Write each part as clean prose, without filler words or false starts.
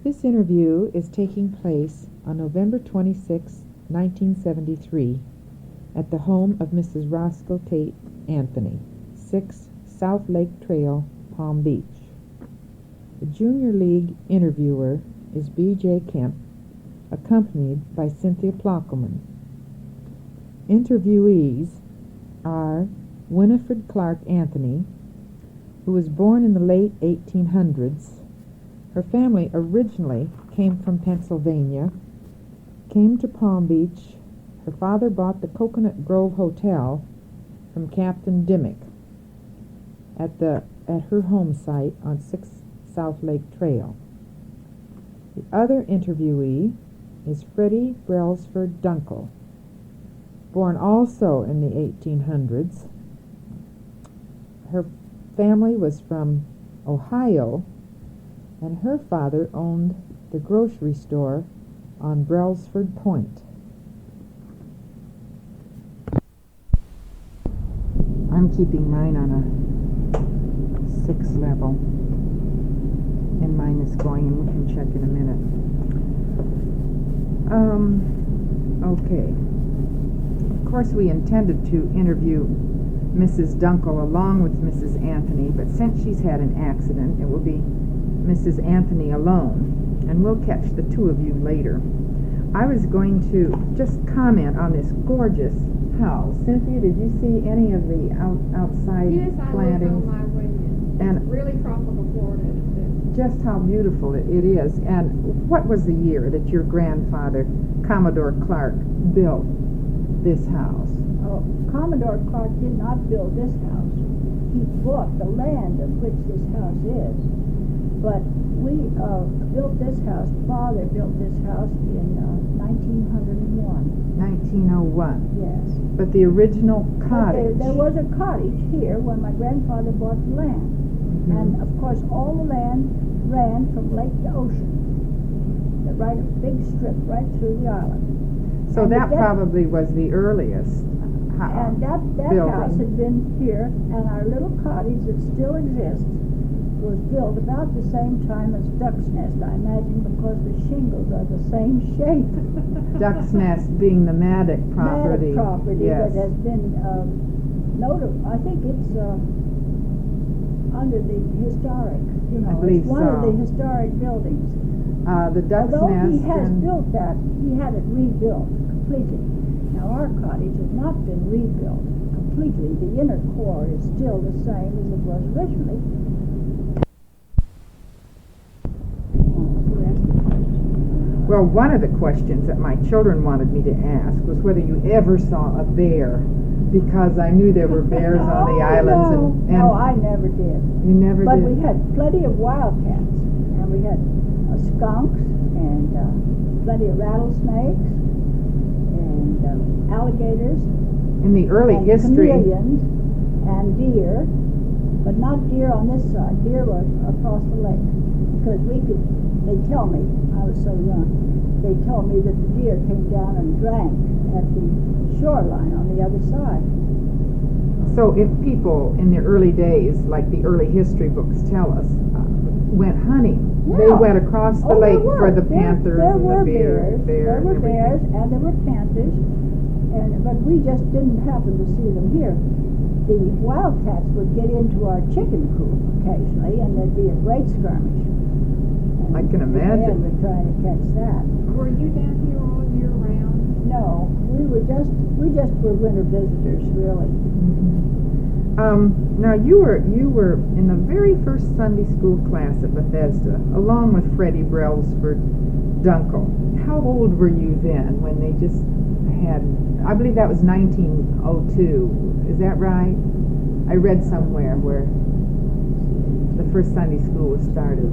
This interview is taking place on November 26, 1973, at the home of Mrs. Roscoe Tate Anthony, 6 South Lake Trail, Palm Beach. The Junior League interviewer is B.J. Kemp, accompanied by Cynthia Plockelman. Interviewees are Winifred Clarke Anthony, who was born in the late 1800s. Her family originally came from Pennsylvania, came to Palm Beach. Her father bought the Coconut Grove Hotel from Captain Dimmick at her home site on 6 South Lake Trail. The other interviewee is Freddie Brailsford Dunkel, born also in the 1800s. Her family was from Ohio, and her father owned the grocery store on Brailsford Point. I'm keeping mine on a 6 level, and mine is going, and we can check in a minute. Okay. Of course, we intended to interview Mrs. Dunkel along with Mrs. Anthony, but since she's had an accident, it will be Mrs. Anthony alone, and we'll catch the two of you later. I was going to just comment on this gorgeous house. Cynthia, did you see any of the outside plantings? Yes, I looked on my way in. It's really tropical Florida. Just how beautiful it is. And what was the year that your grandfather, Commodore Clarke, built this house? Oh, Commodore Clarke did not build this house. He bought the land of which this house is. But we built this house, Father built this house in 1901. 1901. Yes. But the original cottage. There was a cottage here when my grandfather bought the land. Mm-hmm. And of course all the land ran from lake to ocean. Right, a big strip right through the island. So and that probably was the earliest and that house had been here, and our little cottage that still exists was built about the same time as Duck's Nest, I imagine, because the shingles are the same shape. Duck's Nest being the Maddock property. Maddock property, yes. That has been I think it's under the historic, it's one of the historic buildings. The Duck's Although Nest. He has built that, he had it rebuilt completely. Now our cottage has not been rebuilt completely. The inner core is still the same as it was originally. Well, one of the questions that my children wanted me to ask was whether you ever saw a bear, because I knew there were bears on the islands. No, I never did. You never did? But we had plenty of wildcats, and we had skunks, and plenty of rattlesnakes, and alligators. In the early and history. Chameleons, and deer, but not deer on this side. Deer was across the lake, because they tell me, I was so young, they told me that the deer came down and drank at the shoreline on the other side. So if people in the early days, like the early history books tell us, went hunting, they went across the lake for the panthers and the bears. There were bears and there were panthers, but we just didn't happen to see them here. The wildcats would get into our chicken coop occasionally, and there'd be a great skirmish. I can imagine. We're trying to catch that. Were you down here all year round? No, we just were winter visitors, really. Now you were in the very first Sunday school class at Bethesda, along with Freddie Brailsford Dunkel. How old were you then when they just had? I believe that was 1902. Is that right? I read somewhere where the first Sunday school was started.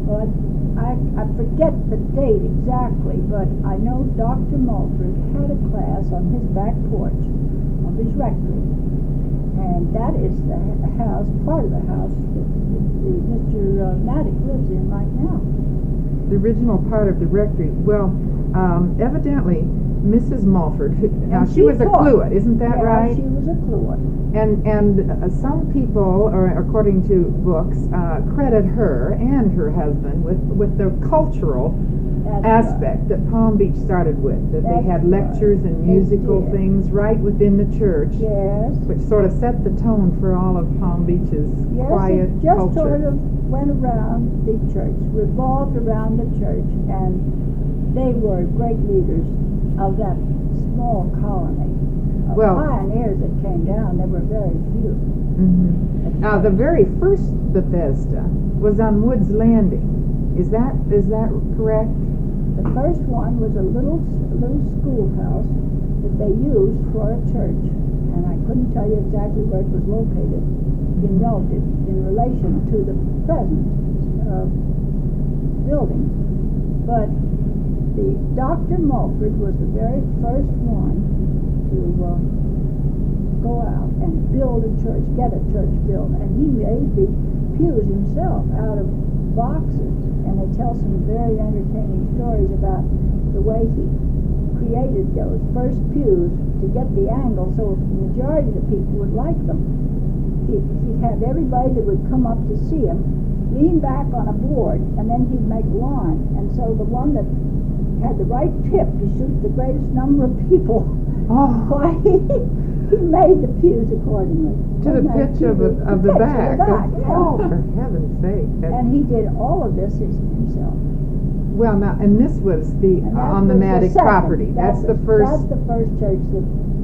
Well, I forget the date exactly, but I know Dr. Mulford had a class on his back porch of his rectory. And that is the house, part of the house that Mr. Maddock lives in right now. The original part of the rectory. Well, evidently, Mrs. Mulford. Now And she was a taught. Cluett, isn't that Yeah, right? she was a Cluett. And some people, or according to books, credit her and her husband with the cultural That's aspect that Palm Beach started with. That they That's had lectures right. and They musical did. things right within the church, Yes. which sort of set the tone for all of Palm Beach's Yes, quiet it just culture. sort of went around the church, revolved around the church, and they were great leaders of that small colony of Well- pioneers that came down. There were very few. Mhm. Now, the very first Bethesda was on Wood's Landing. Is that correct? The first one was a little schoolhouse that they used for a church, and I couldn't tell you exactly where it was located in relation to the present building. But the Dr. Mulford was the very first one to go out and build a church, get a church built, and he made the pews himself out of boxes, and they tell some very entertaining stories about the way he created those first pews to get the angle so the majority of the people would like them. He'd have everybody that would come up to see him lean back on a board, and then he'd make a line, and so the one that had the right tip to shoot the greatest number of people, Oh, why he made the pews accordingly. to the And pitch of the the pitch of the back. back, yeah. Oh, for heaven's sake! And he did all of this himself. Well, now, and this was And that on the was Maddox second. property. That's the That's first the first church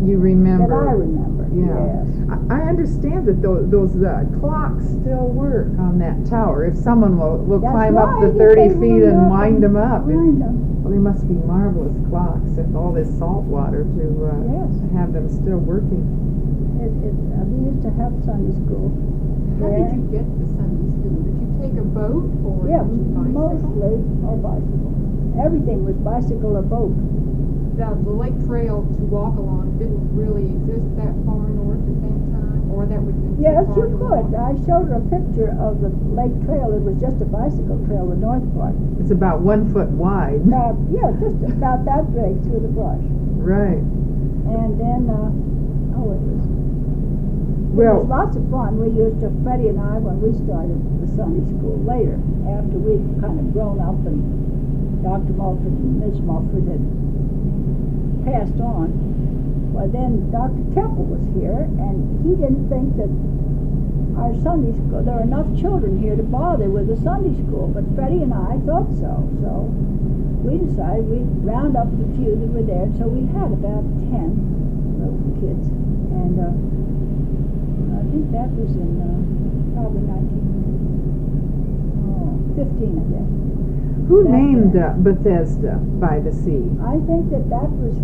you remember. that I remember. Yeah. Yes. I understand that those clocks still work on that tower. If someone will That's climb up the right, 30 if they feet will and up wind them up. Wind them. Well, they must be marvelous clocks if all this salt water to Yes. have them still working. We used to have Sunday school. How there. did you get to Sunday school? Did you take a boat or Yeah, did you bicycle? mostly or bicycle. Everything was bicycle or boat. The lake trail to walk along didn't really exist that far north at that time, or that would have been too Yes, far you to could. walk? I showed her a picture of the lake trail. It was just a bicycle trail, the north part. It's about 1 foot wide. Yeah, just about that big through the brush. Right. And then, it was Well, lots of fun. We used to, Freddie and I, when we started the Sunday school later, after we'd kind of grown up and Dr. Mulford and Miss Mulford had passed on, well then Dr. Temple was here, and he didn't think that our Sunday school, there were enough children here to bother with the Sunday school, but Freddie and I thought so. So we decided we'd round up the few that were there, so we had about 10 little kids. And I think that was in probably 1915, I guess. who That named there. Bethesda by the Sea? I think that was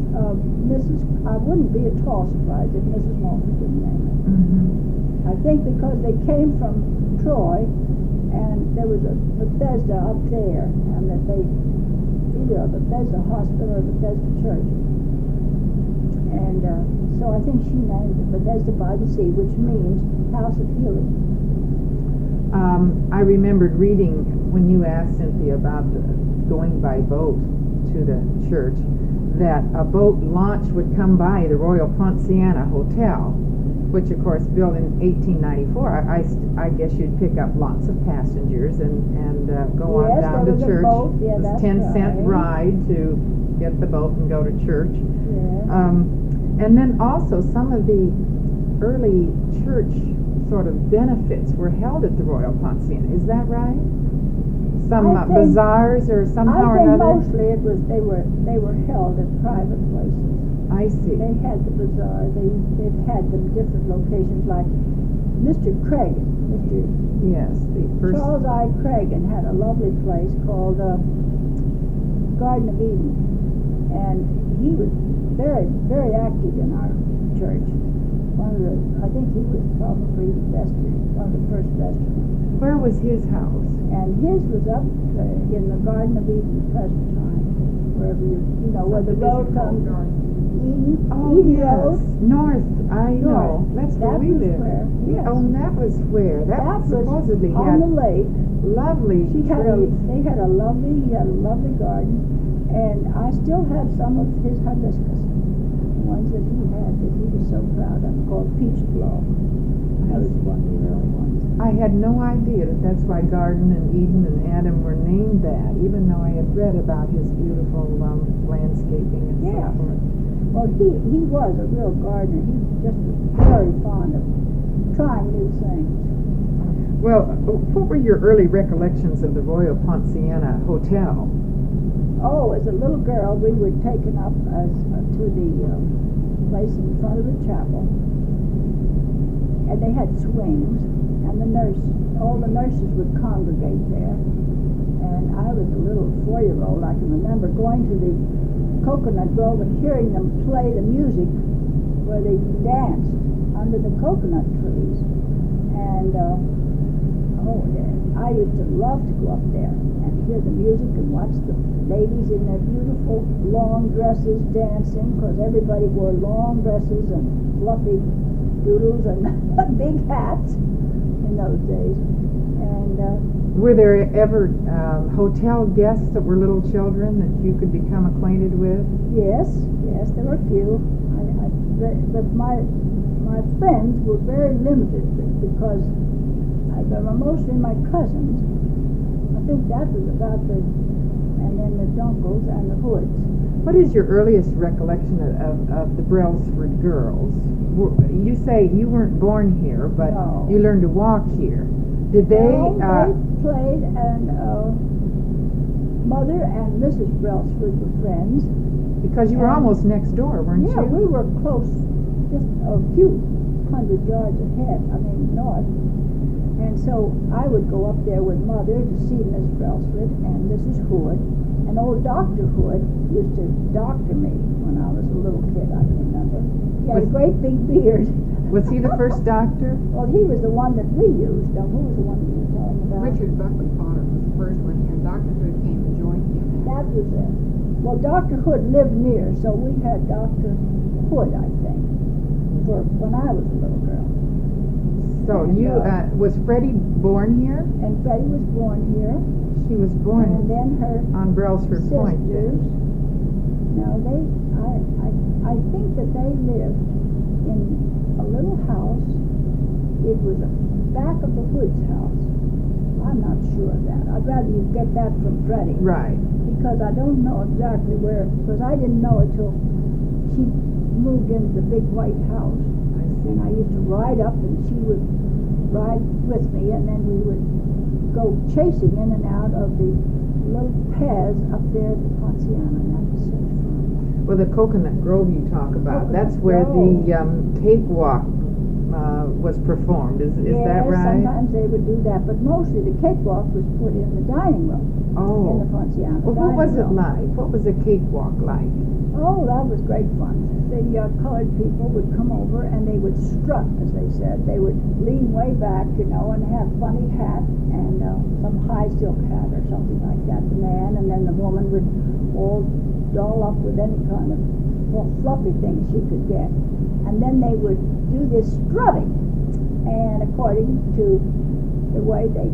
Mrs. I wouldn't be at all surprised if Mrs. Mulford didn't name it. Mm-hmm. I think because they came from Troy, and there was a Bethesda up there, and that they either a Bethesda hospital or Bethesda church. And so I think she named it Bethesda by the Sea, which means house of healing. I remembered reading when you asked Cynthia about going by boat to the church, that a boat launch would come by the Royal Ponciana Hotel, which of course built in 1894. I guess you'd pick up lots of passengers and go on Yes, down there to was a church. boat. Yeah, It was that's 10-cent right. ride to get the boat and go to church. Yeah. And then also some of the early church sort of benefits were held at the Royal Ponciana. Is that right? Some I think- bazaars or somehow or I think another? mostly it was they were held at private places. I see. They had the bazaar. They've had them different locations, like Mr. Cragen, Mr. Yes, the first. Charles I. Cragen had a lovely place called Garden of Eden, and he was very, very active in our church. I think he was probably the vestry, one of the first vestrymen. Where was his house? And his was up in the Garden of Eden at present time, wherever where the road comes. Eden, Oh, Eden yes, Road. north. I know. North. That's where That we was live. where, yes. Oh, and that was where. That was supposedly on had the lake. lovely He had trees. he had a lovely garden, And I still have some of his hibiscus, the ones that he had that he was so proud of, called Peach Blow. That was one of the early ones. I had no idea that that's why Garden and Eden and Adam were named that, even though I had read about his beautiful landscaping and Yeah. so forth. Well, he was a real gardener. He just was very fond of trying new things. Well, what were your early recollections of the Royal Ponciana Hotel? Oh, as a little girl, we were taken up to the place in front of the chapel, and they had swings, and all the nurses would congregate there. And I was a little 4-year-old. I can remember going to the coconut grove and hearing them play the music where they danced under the coconut trees. And I used to love to go up there and hear the music and watch the ladies in their beautiful long dresses dancing, because everybody wore long dresses and fluffy doodles and big hats in those days. And were there ever hotel guests that were little children that you could become acquainted with? yes, there were a few. My friends were very limited because they were mostly my cousins. I think that was about and then the Dunkles and the Hoods. What is your earliest recollection of the Brailsford girls? You say you weren't born here, but No. you learned to walk here. Did they? Well, they played, and Mother and Mrs. Brailsford were friends. Because you were almost next door, weren't Yeah, you? we were close, just a few 100 yards ahead, north. And so I would go up there with Mother to see Miss Brailsford and Mrs. Hood. And old Dr. Hood used to doctor me when I was a little kid, I remember. He had a great big beard. Was he the first doctor? Well, he was the one that we used. Who was the one that you were telling about? Richard Buckley Potter was the first one here. Dr. Hood came and joined him. That was it. Well, Dr. Hood lived near, so we had Dr. Hood, I think, for when I was a little girl. So was Freddie born here? And Freddie was born here. She was And born then her on Brailsford Point. sisters. No, I think that they lived in a little house. It was back of the Hoods' house. I'm not sure of that. I'd rather you get that from Freddie. Right. Because I don't know exactly where, because I didn't know it till she moved into the big white house. I see. And I used to ride up, and she would ride with me, and then we would go chasing in and out of the little paths up there at the Ponciana, and that was such fun. Well, the Coconut Grove you talk about, Coconut that's where Grove. the cakewalk was performed. Is that right? Sometimes they would do that, but mostly the cakewalk was put in the dining room. In the Ponciana Well, what was it dining room. like? What was a cakewalk like? Oh, that was great fun. The colored people would come over and they would strut, as they said. They would lean way back, and have funny hat and some high silk hat or something like that, the man, and then the woman would all doll up with any kind of fluffy thing she could get. And then they would do this strutting, and according to the way they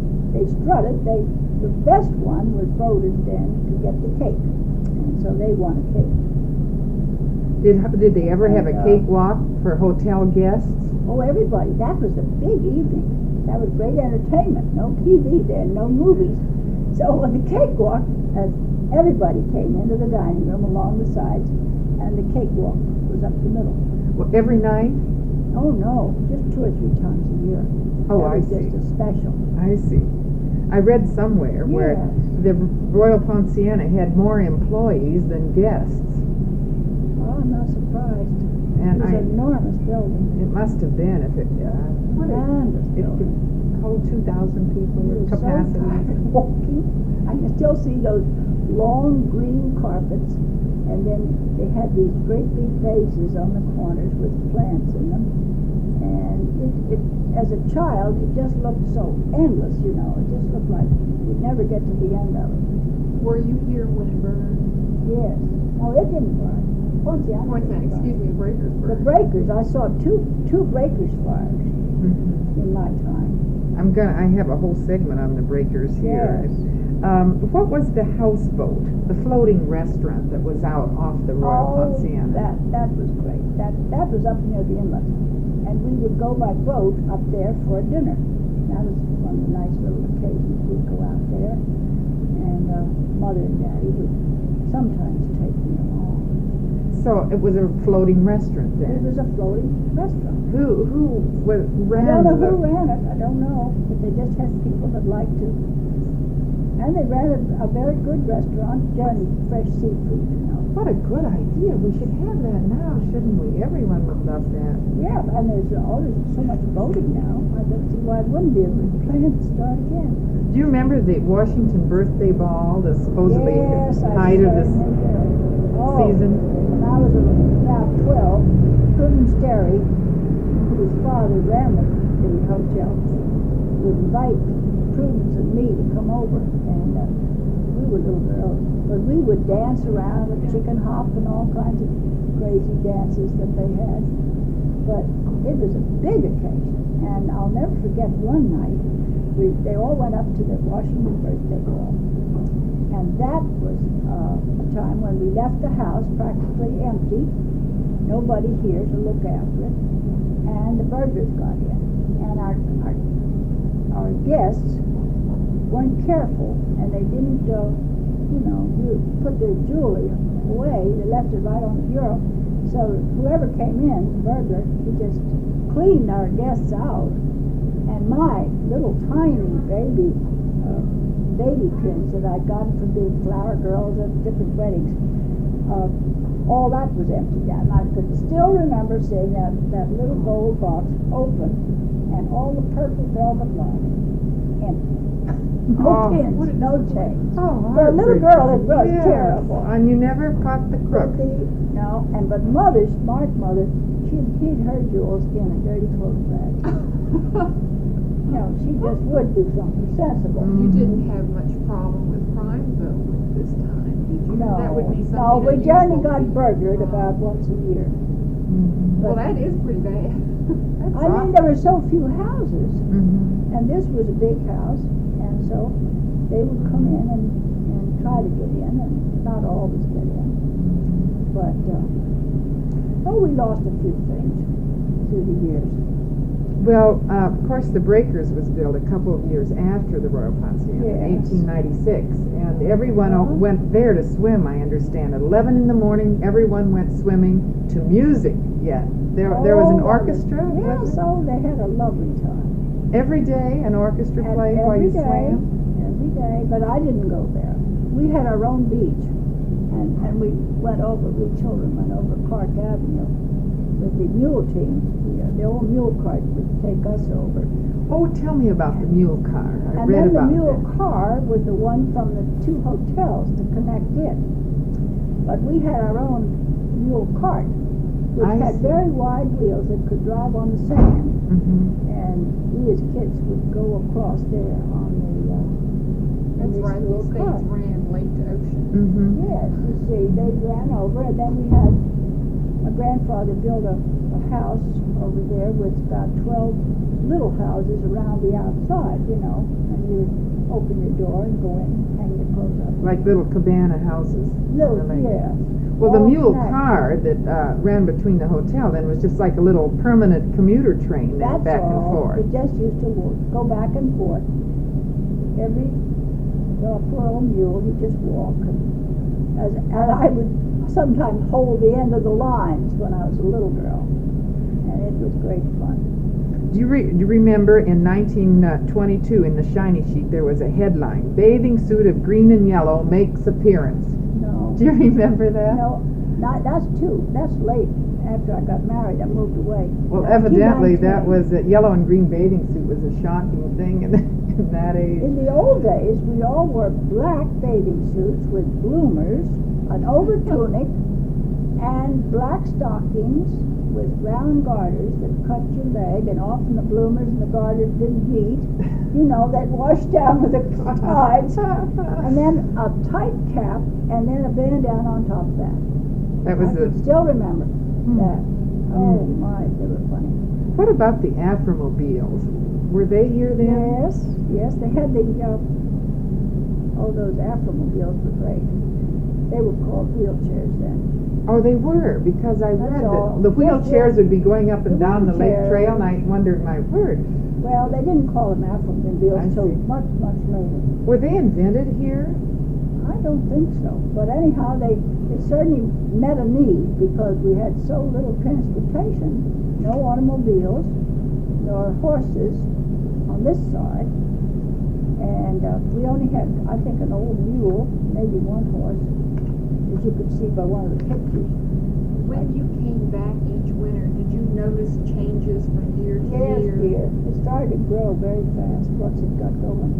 strutted, the best one was voted then to get the cake, and so they won a cake. Did they ever have a cakewalk for hotel guests? Oh, everybody. That was a big evening. That was great entertainment. No TV then, no movies. So on the cakewalk, everybody came into the dining room along the sides, and the cakewalk was up the middle. Well, every night? Oh, no, just 2 or 3 times a year. Oh, that was I see. just a special. I see. I read somewhere where Yes. the Royal Ponciana had more employees than guests. Oh, I'm not surprised. And It was an enormous building. it must have been if it Tremendous it could building. hold 2,000 people It was capacity. so tired walking. I can still see those long green carpets, and then they had these great big vases on the corners with plants in them. And it as a child, it just looked so endless, It just looked like you'd never get to the end of it. Were you here when it burned? Yes. No, it didn't burn. Ponciana. Poinsett, excuse me, breakers The burned. breakers, I saw two breakers fires Mhm. in my time. I have a whole segment on the breakers here. Yes. What was the houseboat, the floating restaurant that was out off the Royal Ponciana? That was great. That was up near the inlet. And we would go by boat up there for dinner. That was one of the nice little occasions. We'd go out there, and Mother and Daddy would sometimes take me along. So it was a floating restaurant It then? was a floating restaurant. Who ran I don't know the... who ran it. I don't know, but they just had people that liked to. And they ran a very good restaurant, generally fresh seafood, you know. What a good idea. We should have that now, shouldn't we? Everyone would love that. Yeah, and there's so much boating now. I don't see why it wouldn't be a good plan to start again. Do you remember the Washington birthday ball, the supposedly Yes, height of the certainly do. season? When I was about 12, Prudence Terry, whose father ran the hotel, would invite Prudence and me to come over, and we were little girls, but we would dance around with chicken hop and all kinds of crazy dances that they had. But it was a big occasion, and I'll never forget one night they all went up to the Washington birthday ball, and that was a time when we left the house practically empty, nobody here to look after it, and the burglars got in, and our guests weren't careful, and they didn't, put their jewelry away. They left it right on the bureau. So whoever came in, the burglar, he just cleaned our guests out. And my little tiny baby pins that I'd gotten from being flower girls at different weddings, all that was emptied out. And I could still remember seeing that little gold box open and all the purple velvet lining empty. No pins, no change. For a little girl, it was terrible. And you never caught the crook. No, but Mother, smart Mother, she'd hid her jewels in a dirty clothes bag. She just would do something sensible. You didn't have much problem with crime, though, at this time, did you? No, That would be something no, we unusual. generally got burglared about once a year. Well, that is pretty bad. I mean, there were so few houses, Mm-hmm. and this was a big house, and so they would come in and try to get in, and not always get in. But, we lost a few things through the years. Well, of course, the Breakers was built a couple of years after the Royal Ponciana, Yes. 1896, and everyone went there to swim, I understand. At 11 in the morning, everyone went swimming to music, yet. There was an orchestra? Yeah, wasn't it? so they had a lovely time. Every day an orchestra played while you swam? Every day, but I didn't go there. We had our own beach, and we children went over Clark Avenue with the mule team. The old mule cart would take us over. Oh, tell me about the mule car. I And read then the about mule that. car was the one from the two hotels to connect in. But we had our own mule cart, which I had see. very wide wheels that could drive on the sand. Mm-hmm. And we as kids would go across there on That's this right, little these cart. things ran lake to ocean. Mm-hmm. Yes, you see, they ran over, and then we had my grandfather built a house over there with about 12 little houses around the outside, and you would open your door and go in and hang your clothes up. Like little cabana houses. Little, on the lake. yeah. Well, the All mule connected. car that ran between the hotel then was just like a little permanent commuter train then That's back and all. forth. It just used to go back and forth. The poor old mule, he'd just walk. And I would sometimes hold the end of the lines when I was a little girl. And it was great fun. Do you remember in 1922 in the Shiny Sheet there was a headline, "Bathing suit of green and yellow makes appearance." No. Do you remember that? No, that's late. After I got married, I moved away. Well, evidently 1919. that was a yellow and green bathing suit was a shocking thing in that age. In the old days, we all wore black bathing suits with bloomers, an over tunic, and black stockings with round garters that cut your leg, and often the bloomers and the garters didn't meet. That washed down with the tides. And then a tight cap, and then a bandana on top of that. That was I can still remember that. Oh my, they were funny. What about the Afromobiles? Were they here then? Yes, they had the Oh, those Afromobiles were great. They were called wheelchairs then. Oh, they were, because I That's read all. that the wheelchairs would be going up and The down the lake wheelchair. trail, and I wondered, my word, Well, they didn't call them Afromobiles I until see. much, much later. were they invented here? I don't think so. But anyhow, they certainly met a need because we had so little transportation, no automobiles, nor horses on this side. And we only had, I think, an old mule, maybe one horse, as you could see by one of the pictures. When you came back each winter, did you notice changes from year to Yes, year? dear. It started to grow very fast once it got going.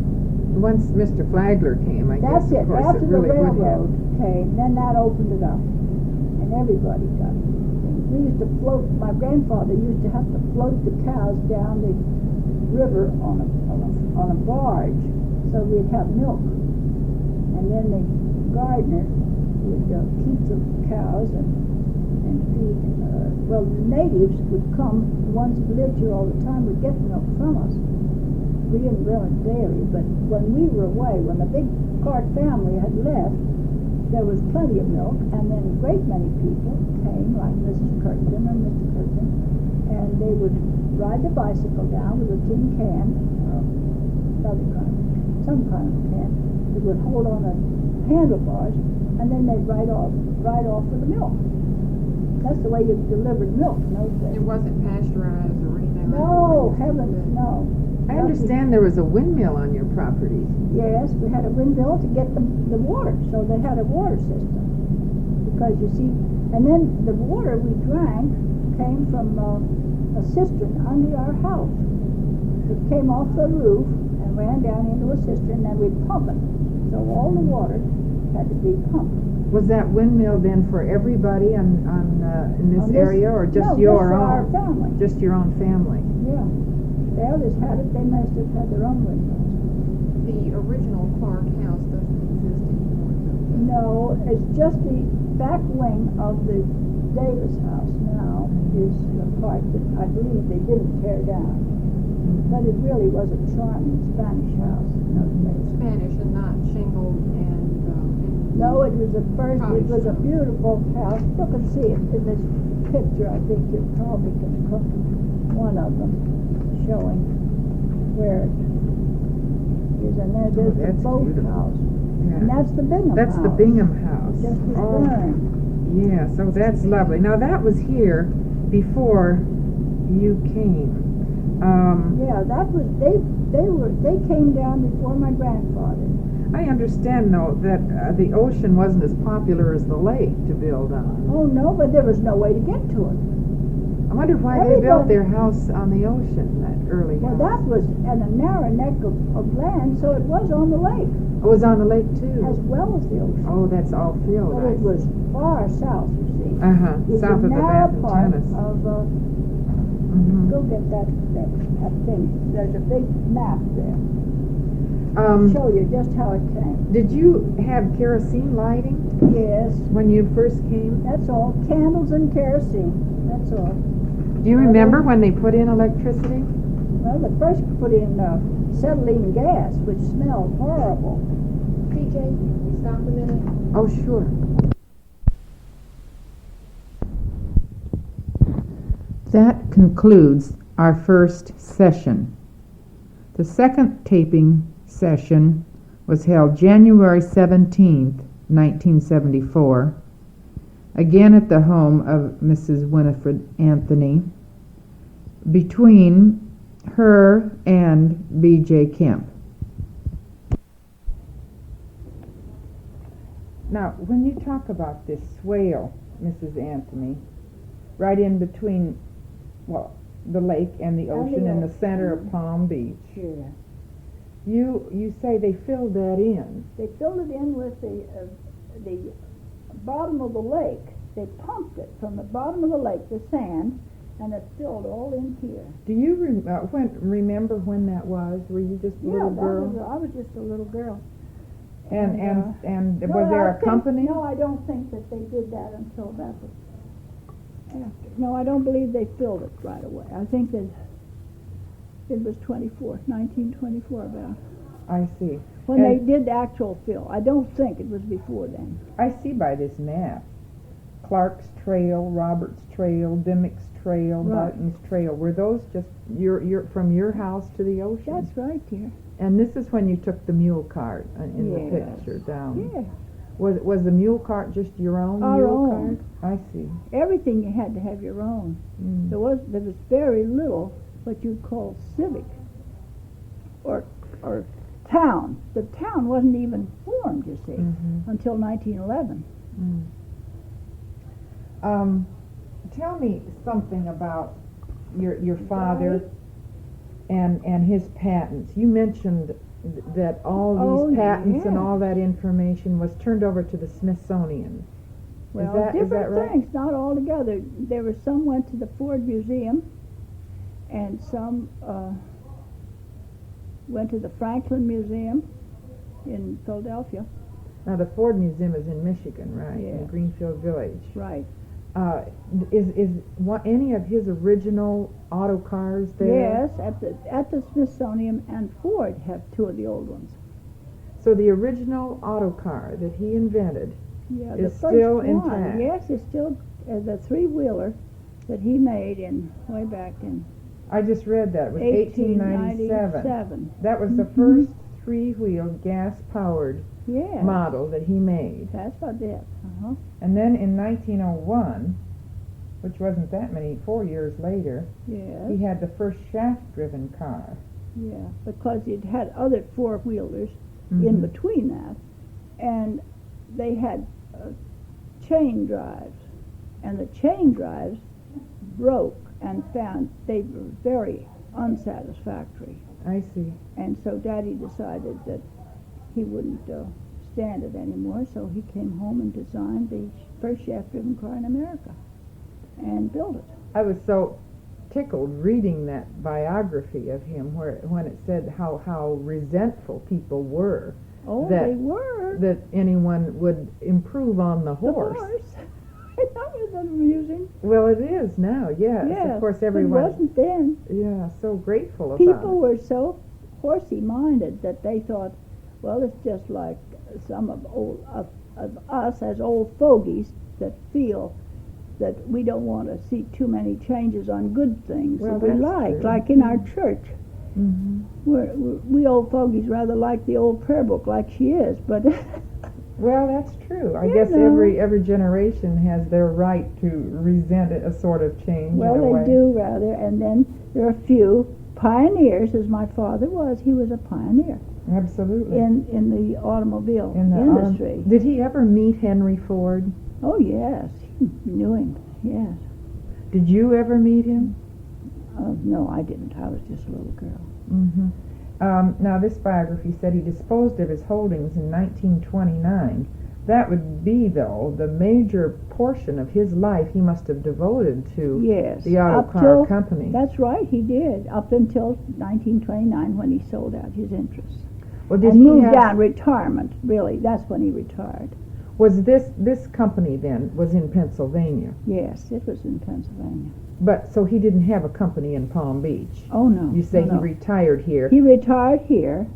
Once Mr. Flagler came, I That's guess, it. of course, After it the really would railroad have. came, then that opened it up, and everybody got it. We used to float. My grandfather used to have to float the cows down the river on a barge, so we'd have milk. And then the gardener would keep the cows and feed. Well, the natives would come. The ones who lived here all the time would get milk from us. We didn't run it daily, but when we were away, when the big Clarke family had left, there was plenty of milk, and then a great many people came, like Mrs. Curtin and Mr. Curtin, and they would ride the bicycle down with a tin can, some kind of can. They would hold on the handlebars, and then they'd ride off with the milk. That's the way you delivered milk in those days. It wasn't pasteurized or anything like that? No, heavens, no. I understand there was a windmill on your property. Yes, we had a windmill to get the water, so they had a water system. Because you see, and then the water we drank came from a cistern under our house. It came off the roof and ran down into a cistern, and then we'd pump it. So all the water had to be pumped. Was that windmill then for everybody in this On this- area, or just no, your just for our own? family. Just your own family. Yeah. The others had it, they must have had their own windmills. The original Clarke house doesn't exist anymore, does it? No, it's just the back wing of the Davis house now is the part that I believe they didn't tear down. But it really was a charming Spanish house in those days. Spanish and not shingled and No, it was it was a Cottage. beautiful house. You can see it in this picture. I think you probably can put one of them showing where it is. And there's the that's boat beautiful. house. Yeah. And that's the Bingham That's house. the Bingham house. Just was Oh, burned. yeah, so that's lovely. Now that was here before you came. Yeah, that was they came down before my grandfather. I understand though that the ocean wasn't as popular as the lake to build on. Oh no, but there was no way to get to it. I wonder why they built their house on the ocean, that early Well, house. that was in a narrow neck of land, so it was on the lake It was on the lake too. as well as the ocean. Oh, that's all filled. But it was far south, you see. Uh-huh, It's south the of the narrow Bath and part Tennis. of Mhm. go get that thing. There's a big map there. Show you just how it came. Did you have kerosene lighting Yes, when you first came? that's all. Candles and kerosene. That's all. Do you remember when they put in electricity? Well, they first put in acetylene gas, which smelled horrible. PJ, we stop a minute? Oh, sure. That concludes our first session. The second taping session was held January 17th, 1974, again at the home of Mrs. Winifred Anthony, between her and B.J. Kemp. Now, when you talk about this swale, Mrs. Anthony, right in between, well, the lake and the ocean in the center of Palm Beach, Yeah. you say they filled that in. They filled it in with the bottom of the lake. They pumped it from the bottom of the lake, the sand, and it filled all in here. Do you remember when that was? Were you just a little girl? I was just a little girl. And No, was there I a think- company? No, I don't think that they did that until about no, I don't believe they filled it right away. I think that it was 1924 about. I see. when they And did the actual fill. I don't think it was before then. I see by this map, Clark's Trail, Roberts Trail, Dimmick's Trail, Right. Barton's Trail. Were those just your from your house to the ocean? That's right, dear. And this is when you took the mule cart in Yes. the picture down. Yeah. Was the mule cart just your own Our mule own. cart? I see. Everything you had to have your own. Mm. There was very little what you'd call civic or town. The town wasn't even formed, you see, Mhm. until 1911. Mm. Tell me something about your father and his patents. You mentioned that all Oh, these patents and yeah. all that information was turned over to the Smithsonian. Well, is that different right? things, not all together. There were some went to the Ford Museum, and some went to the Franklin Museum in Philadelphia. Now the Ford Museum is in Michigan, right? Yeah. In Greenfield Village. Right. Is any of his original auto cars there? Yes, at the Smithsonian, and Ford have two of the old ones. So the original auto car that he invented Yeah, is the first still one, intact. yes, it's still the three-wheeler that he made way back in I just read that. It was 1897. 1897. That was the Mhm. first three-wheel gas-powered Yeah, model that he made. that's what it is. Uh-huh. And then in 1901, which wasn't that many, 4 years later, Yes. he had the first shaft-driven car. Yeah, because it had other four-wheelers in Mhm. between that, and they had chain drives, and the chain drives broke and found they were very unsatisfactory, I see. and so Daddy decided that he wouldn't stand it anymore, so he came home and designed the first shaft-driven car in America and built it. I was so tickled reading that biography of him when it said how resentful people were Oh, that they were. that anyone would improve on the horse. That was amusing. Well, it is now, yes. Yes, Of course, but everyone. it wasn't then. Yeah, so grateful about People it. were so horsey-minded that they thought, well, it's just like some of us as old fogies that feel that we don't want to see too many changes on good things Well, that we that's true. like in our church. Hmm. We old fogies rather like the old prayer book like she is, but Well, that's true. I You guess know. every generation has their right to resent a sort of change. well, in a way. they do rather. And then there are a few pioneers, as my father was. He was a pioneer Absolutely. in the automobile In the industry. did he ever meet Henry Ford? Oh, yes. He knew him, yes. Did you ever meet him? No, I didn't. I was just a little girl. Mm-hmm. Now, this biography said he disposed of his holdings in 1929. That would be, though, the major portion of his life he must have devoted to Yes. the auto up car till- company. That's right, he did, up until 1929 when he sold out his interests. Well, did And he moved have, down, retirement, really. That's when he retired. was this company then was in Pennsylvania? Yes, it was in Pennsylvania. But so he didn't have a company in Palm Beach. Oh, no. You say no, he retired here. He retired here,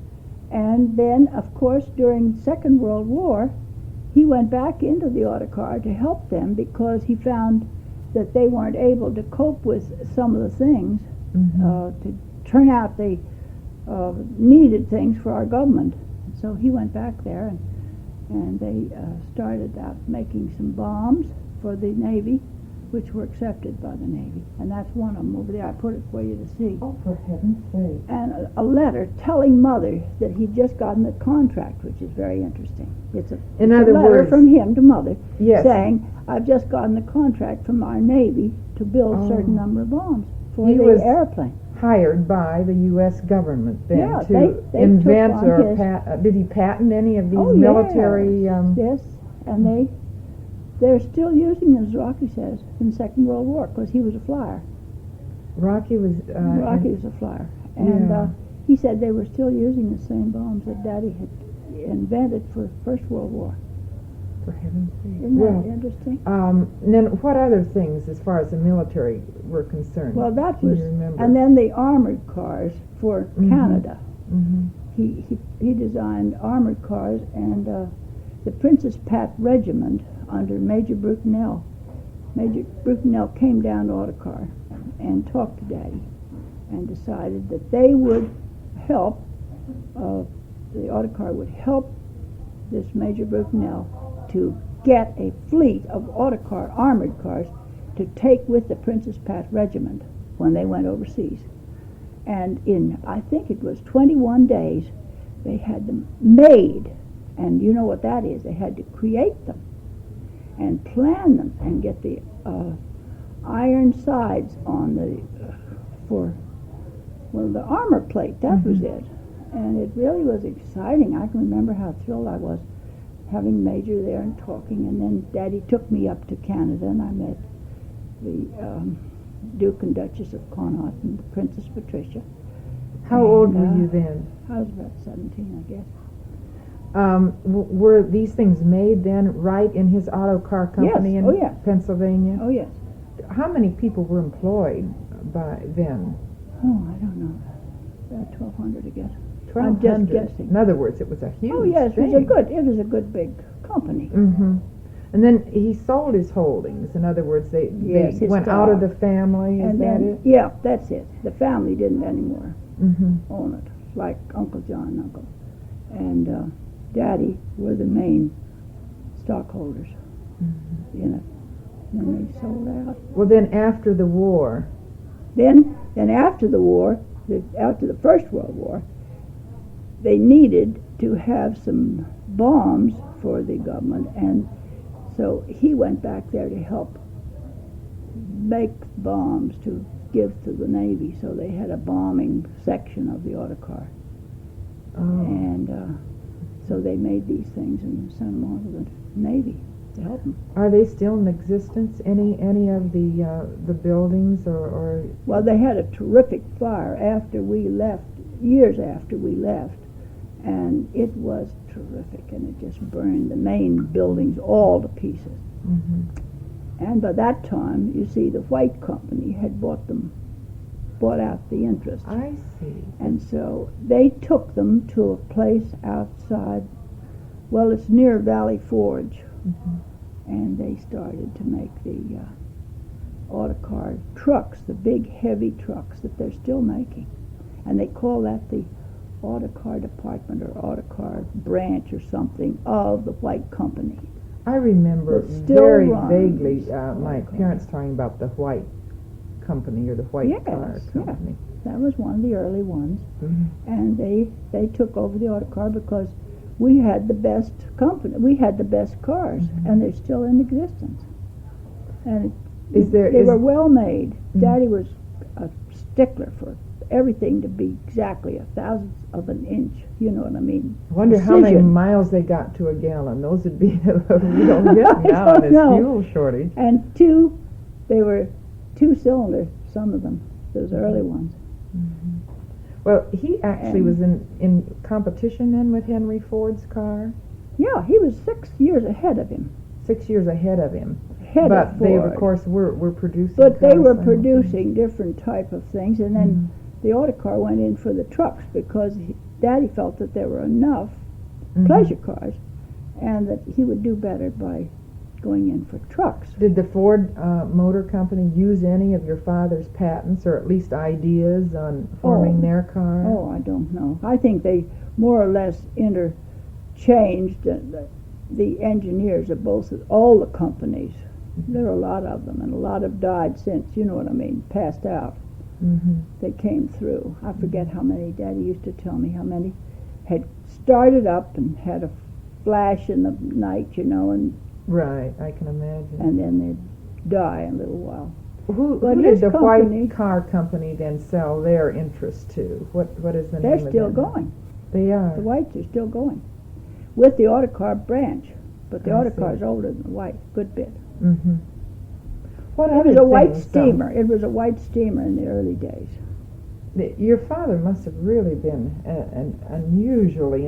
and then, of course, during Second World War, he went back into the auto car to help them because he found that they weren't able to cope with some of the things, Mhm. to turn out the needed things for our government. So he went back there, and they started out making some bombs for the Navy, which were accepted by the Navy. And that's one of them over there. I put it for you to see. Oh, for heaven's sake. And a letter telling Mother that he'd just gotten the contract, which is very interesting. It's In a other letter words- from him to Mother Yes. saying, I've just gotten the contract from our Navy to build a Oh. certain number of bombs for He the was airplane. Hired by the U.S. government then Yeah, to they invent took on or his- did he patent any of these Oh, military? Yes, and they're still using them, as Rocky says, in the Second World War, because he was a flyer. Rocky was. Rocky was a flyer. And Yeah. he said they were still using the same bombs that Daddy had invented for First World War. For heaven's sake. Isn't Well, that interesting? and then what other things, as far as the military were concerned? Well, that can was, you remember? and then the armored cars for Mhm. Canada. Mhm. he designed armored cars, and the Princess Pat Regiment under Major Brutinel. Major Brutinel came down to Autocar and talked to Daddy and decided that they would help, the Autocar would help this Major Brutinel to get a fleet of Autocar armored cars to take with the Princess Pat Regiment when they went overseas. And in, I think it was 21 days, they had them made. And you know what that is. They had to create them and plan them and get the iron sides on the, the armor plate. That was it. And it really was exciting. I can remember how thrilled I was having Major there and talking. And then Daddy took me up to Canada, and I met the Duke and Duchess of Connaught and Princess Patricia. How old were you then? I was about 17, I guess. Were these things made then right in his auto car company Yes. in Pennsylvania? Oh, yes. How many people were employed by then? Oh, I don't know. About 1,200, I guess. 1,200. I'm just guessing. In other words, it was a huge Oh, yes, thing. it was a good big company. Mm-hmm. And then he sold his holdings. In other words, they Yes, his went out of stock. the family. Is And that then, it? yeah, that's it. The family didn't anymore own it, like Uncle John and Uncle. And Daddy were the main stockholders in it. And then they sold out. Well, then after the war. Then after the war, after the First World War, they needed to have some bombs for the government, and so he went back there to help make bombs to give to the Navy. So they had a bombing section of the autocar, and so they made these things and sent them on to the Navy to help them. Are they still in existence? Any of the buildings or? Well, they had a terrific fire after we left, years after we left, and it was terrific, and it just burned the main buildings all to pieces. And by that time, you see, the White Company had bought out the interest. I see. And so they took them to a place outside, well, it's near Valley Forge, and they started to make the autocar trucks, the big heavy trucks that they're still making. And they call that the autocar department or autocar branch or something of the White Company. I remember That still very runs. vaguely my parents talking about the White Company or the White Yes, Car yeah. Company. That was one of the early ones. And they took over the autocar because we had the best company. We had the best cars, and they're still in existence. And they were well made. Daddy was a stickler for everything to be exactly 1/1000th of an inch. You know what I mean? I wonder how many Precision. miles they got to a gallon. Those would be we don't get now in this fuel shortage. And they were 2-cylinder, some of them, those early ones. Well, he actually was in competition then with Henry Ford's car. Yeah, he was 6 years ahead of him. 6 years ahead of him. Ahead But of they, Ford. of course, were producing But they cars were simultaneously. producing different type of things, and then the autocar went in for the trucks because Daddy felt that there were enough pleasure cars, and that he would do better by going in for trucks. Did the Ford Motor Company use any of your father's patents, or at least ideas on forming their car? Oh, I don't know. I think they more or less interchanged the engineers of all the companies. There are a lot of them, and a lot have died since, you know what I mean, passed out. They came through. I forget how many. Daddy used to tell me how many had started up and had a flash in the night, you know, and Right, I can imagine. and then they'd die in a little while. Who But did his the company- White Car Company then sell their interest to? What is the name They're of still them? going. They are. The Whites are still going with the autocar branch, but the I autocar's see. older than the White, good bit. What It other was a white things, though? steamer. It was a white steamer in the early days. Your father must have really been unusually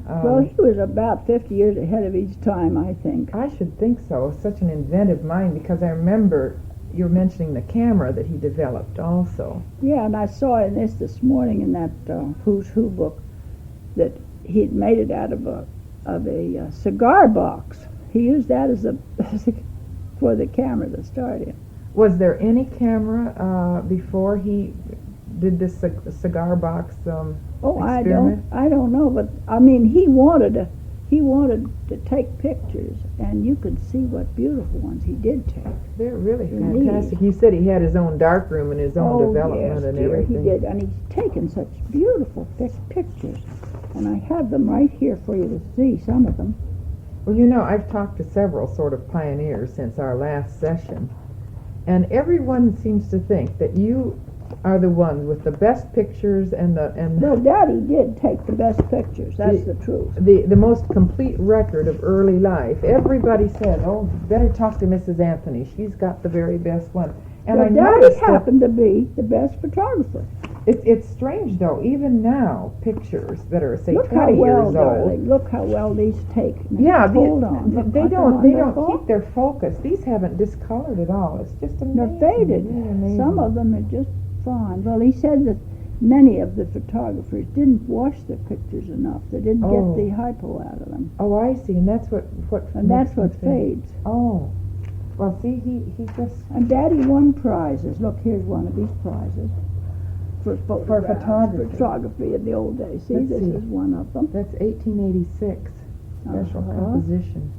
Well, he was about 50 years ahead of his time, I think. I should think so. Such an inventive mind, because I remember you're mentioning the camera that he developed also. Yeah, and I saw in this morning in that Who's Who book that he'd made it out of a cigar box. He used that as for the camera to start in. Was there any camera before he did this cigar box Oh, experiment? I don't know, but I mean, he wanted to take pictures, and you could see what beautiful ones he did take. They're really Indeed. fantastic. He said he had his own dark room and his own development yes, and dear, everything. he did, and he's taken such beautiful pictures, and I have them right here for you to see, some of them. Well, you know, I've talked to several sort of pioneers since our last session, and everyone seems to think that you are the ones with the best pictures and Well, Daddy did take the best pictures, that's the truth. the most complete record of early life. Everybody said, "Oh, better talk to Mrs. Anthony. She's got the very best one." And Well, I Daddy noticed that happened to be the best photographer. it's strange though. Even now, pictures that are say Look how 20 well, years old. darling, look how well these take. Yeah, Hold on. Look, they aren't don't wonderful? keep their focus. These haven't discolored at all. It's just They're amazing. faded. Really amazing. Some of them are just fine. Well, he said that many of the photographers didn't wash their pictures enough. They didn't Oh. get the hypo out of them. Oh, I see, and that's what And makes that's what them fade. fades. Oh, well, see, he just And Daddy won prizes. Look, here's one of these prizes. For photographs, photography. photography in the old days. See, Let's this see. is one of them. that's 1886 special Uh-huh. composition.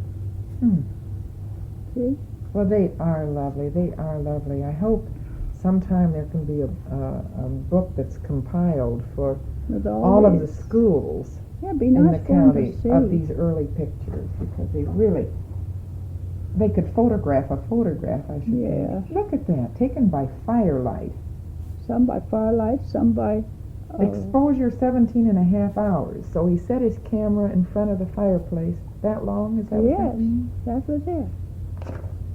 See? Well, they are lovely. They are lovely. I hope sometime there can be a book that's compiled for With all of the these. schools Yeah, it'd be in nice the for 'em county to see. of these early pictures, because they could photograph a photograph, I should Yeah. think. Look at that, taken by firelight. Some by firelight, some by... Exposure 17 and a half hours. So he set his camera in front of the fireplace. That long? Is that what yes, that that was it.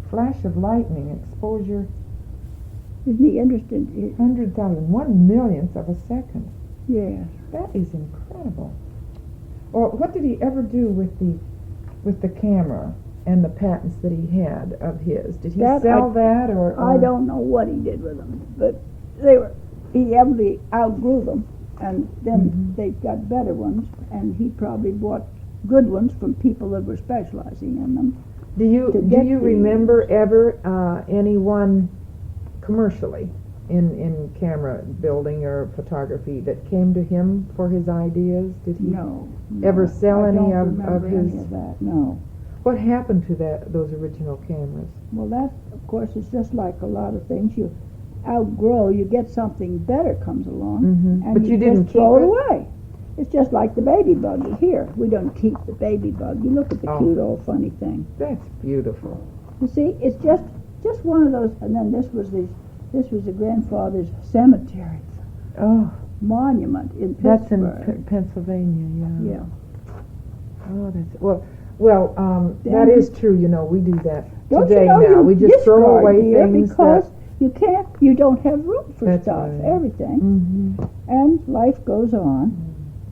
Flash of lightning, exposure Isn't he interested? 100,000, 1/1,000,000th of a second. Yes. That is incredible. Well, what did he ever do with the camera and the patents that he had of his? Did he That sell that or? I don't know what he did with them, but he evidently outgrew them, and then Mhm. they got better ones, and he probably bought good ones from people that were specializing in them. Do you to get the- remember ever anyone commercially in camera building or photography that came to him for his ideas? Did he No. ever sell I any don't of remember his? any of that, no. What happened to those original cameras? Well, that, of course, is just like a lot of things. You outgrow, you get something better comes along, Mhm. and But you didn't just throw keep it it? away. It's just like the baby buggy here. We don't keep the baby buggy. Look at the Oh. cute old funny thing. That's beautiful. You see, it's just one of those. And then this was the grandfather's cemetery Oh, monument in that's in Pittsburgh. Pennsylvania, yeah. Yeah. Oh, that's well. Then- That is true. You know, we do that Don't today. you know Now we just throw discard, away dear, things because you don't have room for That's stuff, right. everything, Mhm. and life goes on.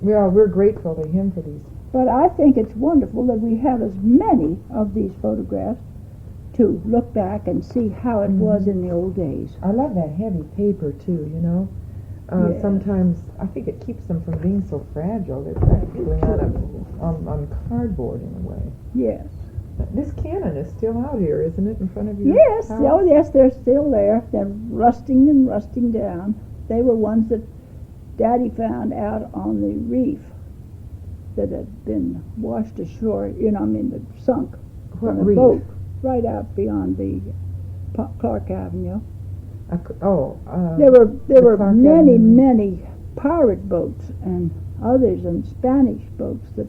Well, we're grateful to him for these. But I think it's wonderful that we have as many of these photographs to look back and see how it was in the old days. I love that heavy paper too. You know, Yes. sometimes I think it keeps them from being so fragile. They're practically on cardboard in a way. Yes. This cannon is still out here, isn't it, in front of you? Yes, oh yes, they're still there. They're rusting and rusting down. They were ones that Daddy found out on the reef that had been washed ashore, that sunk What on a reef? boat right out beyond the Clark Avenue. There were Clark many, Avenue. many pirate boats and others and Spanish boats that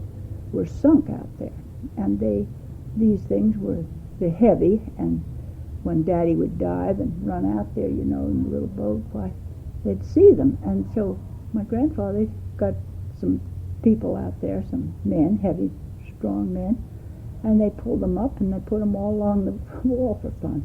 were sunk out there. And these things they're heavy, and when Daddy would dive and run out there, in the little boat, why, they'd see them. And so my grandfather got some people out there, some men, heavy, strong men, and they pulled them up and they put them all along the wall for fun.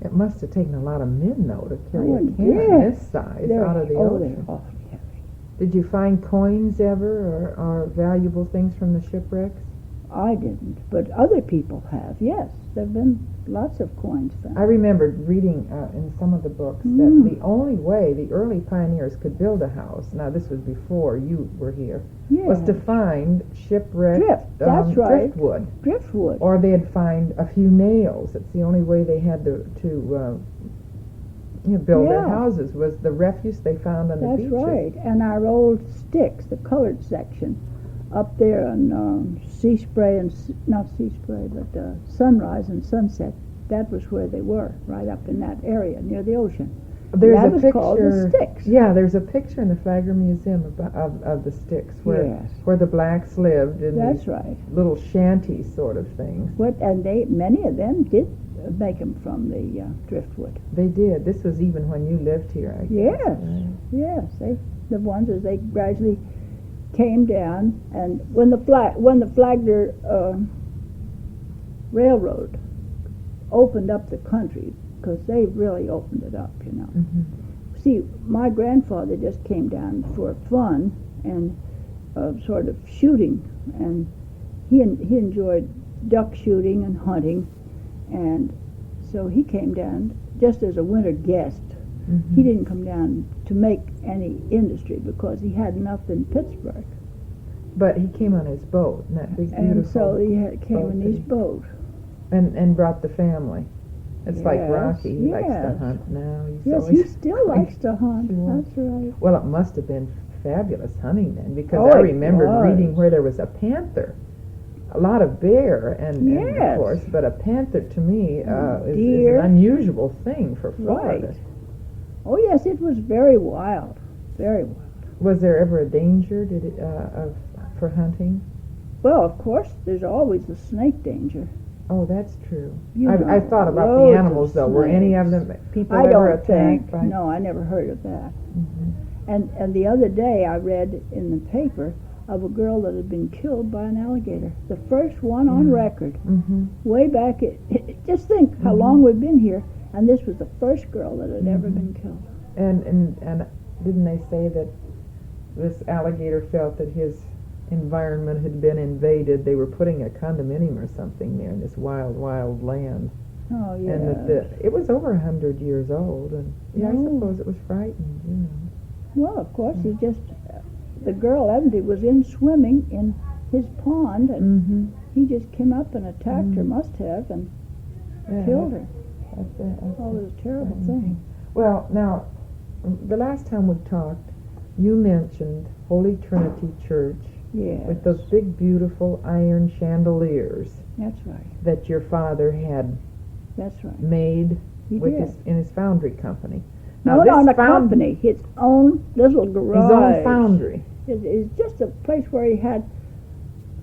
It must have taken a lot of men, though, to carry Oh, a cannon yes. this size They're- out of the They're ocean. awfully heavy. Did you find coins ever, or valuable things from the shipwrecks? I didn't, but other people have. Yes, there've been lots of coins found. I remembered reading in some of the books that the only way the early pioneers could build a house, now this was before you were here, was to find shipwrecked That's right. driftwood. Driftwood. Or they'd find a few nails. It's the only way they had to build their houses, was the refuse they found on the beaches. That's right. And our old sticks, the colored section, up there on Sea Spray and not Sea Spray, but Sunrise and Sunset. That was where they were, right up in that area near the ocean. There's that a was picture called the Sticks. Yeah, there's a picture in the Flagler Museum of the Sticks where the blacks lived in That's these right. little shanties sort of things. And many of them did make them from the driftwood. They did. This was even when you lived here, I guess. Yes, Right? yes. The ones as they gradually came down, and when the Flagler Railroad opened up the country, because they really opened it up, you know. Mm-hmm. See, my grandfather just came down for fun and sort of shooting, and he enjoyed duck shooting and hunting, and so he came down just as a winter guest. Mm-hmm. He didn't come down to make any industry because he had enough in Pittsburgh. But he came on his boat, in that big, beautiful And so he came boat in that his he- boat. and brought the family. It's like Yes, Rocky. He likes to yes. hunt now. He's Yes, he always still likes to hunt. Sure. That's right. Well, it must have been fabulous hunting then, because Oh, I it remembered was. reading where there was a panther, a lot of bear, and of Yes. course, but a panther to me is Deer. an unusual thing for Florida. Right. Oh, yes, it was very wild. Very wild. Was there ever a danger for hunting? Well, of course, there's always the snake danger. Oh, that's true. You I've know, thought about loads the of animals, though. Were any of snakes. them people I ever don't attacked think. by? No, I never heard of that. Mhm. And the other day I read in the paper of a girl that had been killed by an alligator. The first one on record. Mm-hmm. Way back, just think how long we've been here, and this was the first girl that had ever been killed. And didn't they say that this alligator felt that his environment had been invaded? They were putting a condominium or something there in this wild land. Oh, yeah. And that it was over 100 years old, and I No. suppose it was frightened, you know. Well, of course, the girl, Evans, was in swimming in his pond, and Mm-hmm. he just came up and attacked her, must have, and killed her. That's Oh, it was a terrible Mhm. thing. Well, now, the last time we talked, you mentioned Holy Trinity Church Yeah, with those big, beautiful iron chandeliers that's right. that your father had That's right. made He with did. in his foundry company. No, Now, not this a company. His own little garage. His own foundry. It's just a place where he had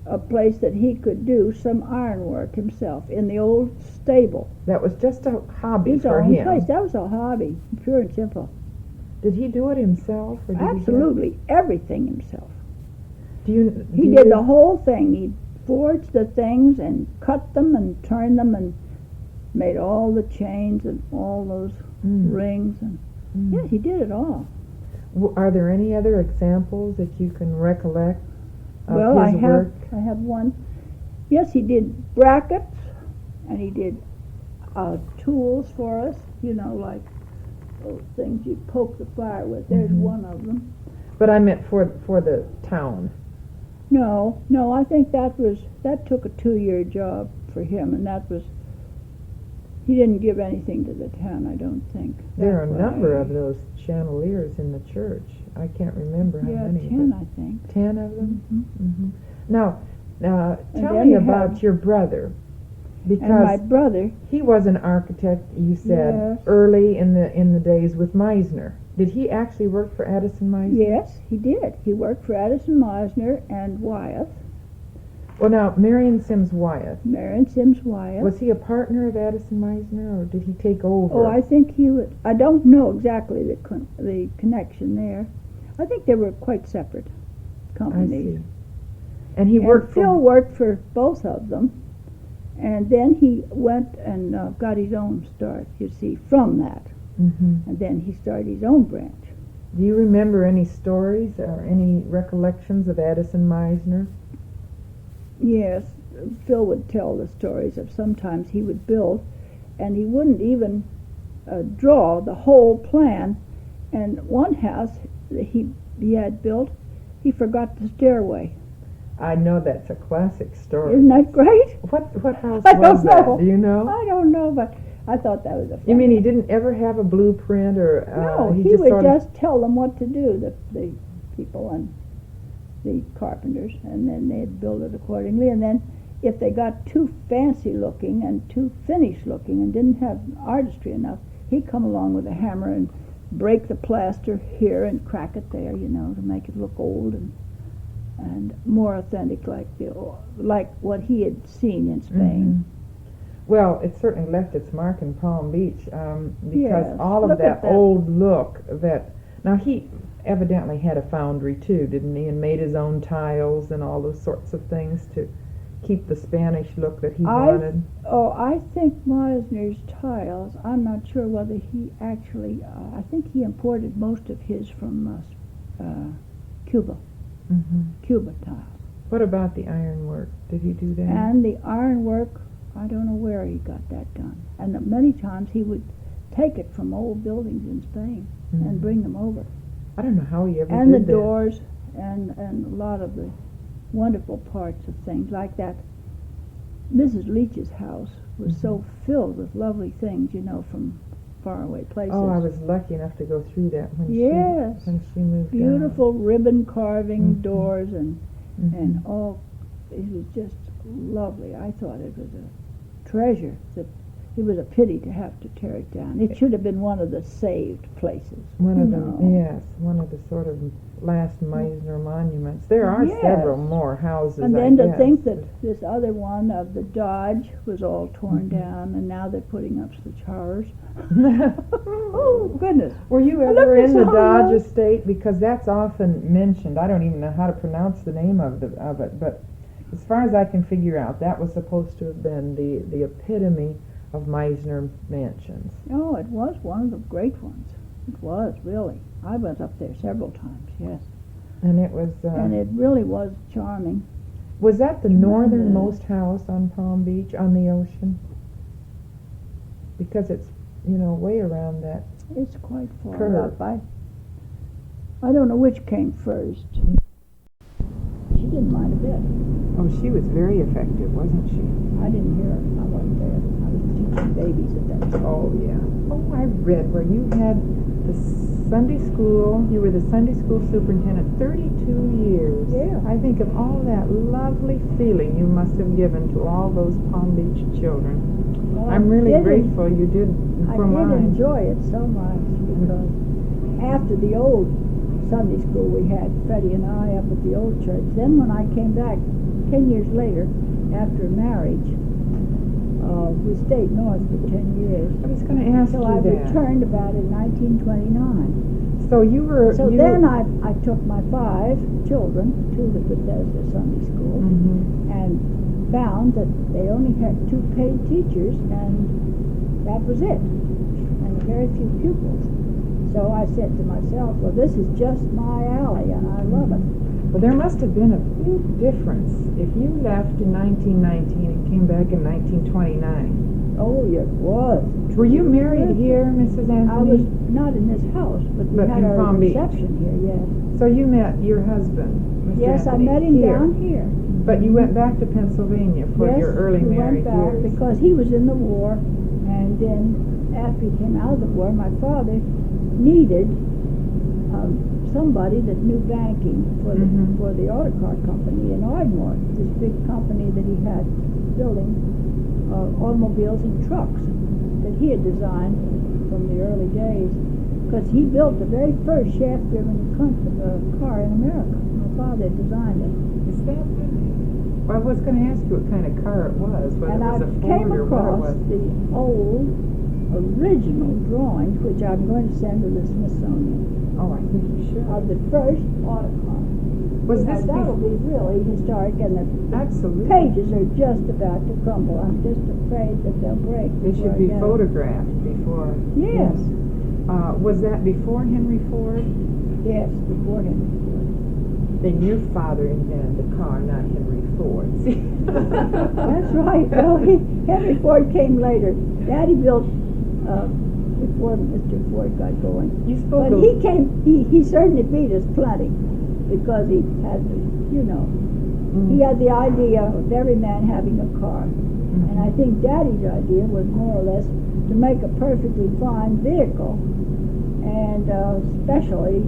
a place that he could do some ironwork himself in the old stable. That was just a hobby His for own him. place. That was a hobby, pure and simple. Did he do it himself? Or did Absolutely, everything himself. He do did you- the whole thing. He forged the things and cut them and turned them and made all the chains and all those rings. And yeah, he did it all. Are there any other examples that you can recollect of Well, his work? I have one. Yes, he did brackets, and he did tools for us. You know, like those things you poke the fire with. There's one of them. But I meant for the town. No, I think that took a 2-year job for him, and that was. He didn't give anything to the town, I don't think. There are a That's number why- of those chandeliers in the church. I can't remember how Yeah, many. 10, but I think. 10 of them? Mhm. Hmm. Now, And tell then me you about have- your brother, And my because brother, he was an architect. You said Yes. early in the days with Meisner. Did he actually work for Addison Meisner? yes, he did. He worked for Addison Meisner and Wyeth, Well, now Marion Sims Wyeth. Marion Sims Wyeth. Was he a partner of Addison Meisner, or did he take over? Oh, I think he was. I don't know exactly the connection there. I think they were quite separate I companies. see. And he And worked Phil for. worked for both of them, and then he went and got his own start. You see, from that, Mhm. and then he started his own branch. Do you remember any stories or any recollections of Addison Meisner? Yes, Phil would tell the stories of sometimes he would build, and he wouldn't even draw the whole plan. And one house that he had built, he forgot the stairway. I know that's a classic story. Isn't that great? What house I was don't that? know. Do you know? I don't know, but I thought that was a funny. You mean he didn't ever have a blueprint, or No, he just would sort of... just tell them what to do, the people and the carpenters, and then they'd build it accordingly. And then if they got too fancy looking and too finished looking and didn't have artistry enough, he'd come along with a hammer and break the plaster here and crack it there, you know, to make it look old and more authentic, like what he had seen in Spain. Mm-hmm. Well, it certainly left its mark in Palm Beach, because Yes, all of look at that old look that... Now, he evidently had a foundry, too, didn't he? And made his own tiles and all those sorts of things to keep the Spanish look that he wanted. I think Meisner's tiles, I'm not sure whether he actually... I think he imported most of his from Cuba. Mm-hmm. Cuba tiles. What about the ironwork? Did he do that? And the ironwork, I don't know where he got that done. And many times he would take it from old buildings in Spain and bring them over. I don't know how he ever And did the that. doors and a lot of the wonderful parts of things like that. Mrs. Leach's house was so filled with lovely things, you know, from faraway places. Oh, I was lucky enough to go through that when Yes. she moved Beautiful ribbon carving Mhm. doors down. and all. It was just lovely. I thought it was a treasure. It was a pity to have to tear it down. It should have been one of the saved places. One of the know. yes, one of the sort of last Meisner monuments. There are Yes. several more houses. And I then to guess, think but- that this other one of the Dodge was all torn down, and now they're putting up such horrors. Oh, goodness. Were you I ever looked in the at some Dodge of those. estate? Because that's often mentioned. I don't even know how to pronounce the name of it, but as far as I can figure out, that was supposed to have been the epitome of Meisner mansions. Oh, it was one of the great ones. It was, really. I went up there several times, yes. And it was... And it really was charming. was that the Tremendous. northernmost house on Palm Beach, on the ocean? Because it's, you know, way around that. It's quite far Curve. up. I don't know which came first. She didn't mind a bit. Oh, she was very effective, wasn't she? I didn't hear her. I wasn't there. I was teaching babies at that time. Oh, yeah. Oh, I read where you had the Sunday school, you were the Sunday school superintendent 32 years. Yeah. I think of all that lovely feeling you must have given to all those Palm Beach children. Well, I'm really I did grateful you did I for did mine. enjoy it so much because after the old Sunday school we had, Freddie and I up at the old church, then when I came back 10 years later after marriage, we stayed north for 10 years. I was going to ask So you I that. returned about in 1929. So you were... So you then I took my 5 children to the Bethesda Sunday School Mhm. and found that they only had 2 paid teachers, and that was it, and very few pupils. So I said to myself, well, this is just my alley, and I love it. Well, there must have been a big difference if you left in 1919 and came back in 1929. Oh, it was. Were you married here, Mrs. Anthony? I was not in this house, but we But had in our Palm Beach. reception here, yes. So you met your husband, Mr. Yes, Anthony, I met him here. down here. But you went back to Pennsylvania for Yes, your early we married went back years. because he was in the war, and then after he came out of the war, my father needed somebody that knew banking Mhm. for the auto car company in Ardmore, this big company that he had building automobiles and trucks that he had designed from the early days, because he built the very first shaft-driven car in America. My father designed it. Is that right? Well, I was going to ask you what kind of car it was, whether And it I was a came Ford or what it across was. the old original drawings, which I'm going to send to the Smithsonian, Oh, I think you should. of the first auto car. Was You know, this that'll be really historic, and the Absolutely. pages are just about to crumble. I'm just afraid that they'll break. They before should I be get 'em. photographed before. Yes. Was that before Henry Ford? Yes, before him. Then your father invented the car, not Henry Ford. See? That's right. Well, Henry Ford came later. Daddy built before Mr. Ford got going. You spoke But of... he certainly beat us plenty because he had the, he had the idea of every man having a car. And I think Daddy's idea was more or less to make a perfectly fine vehicle. And especially,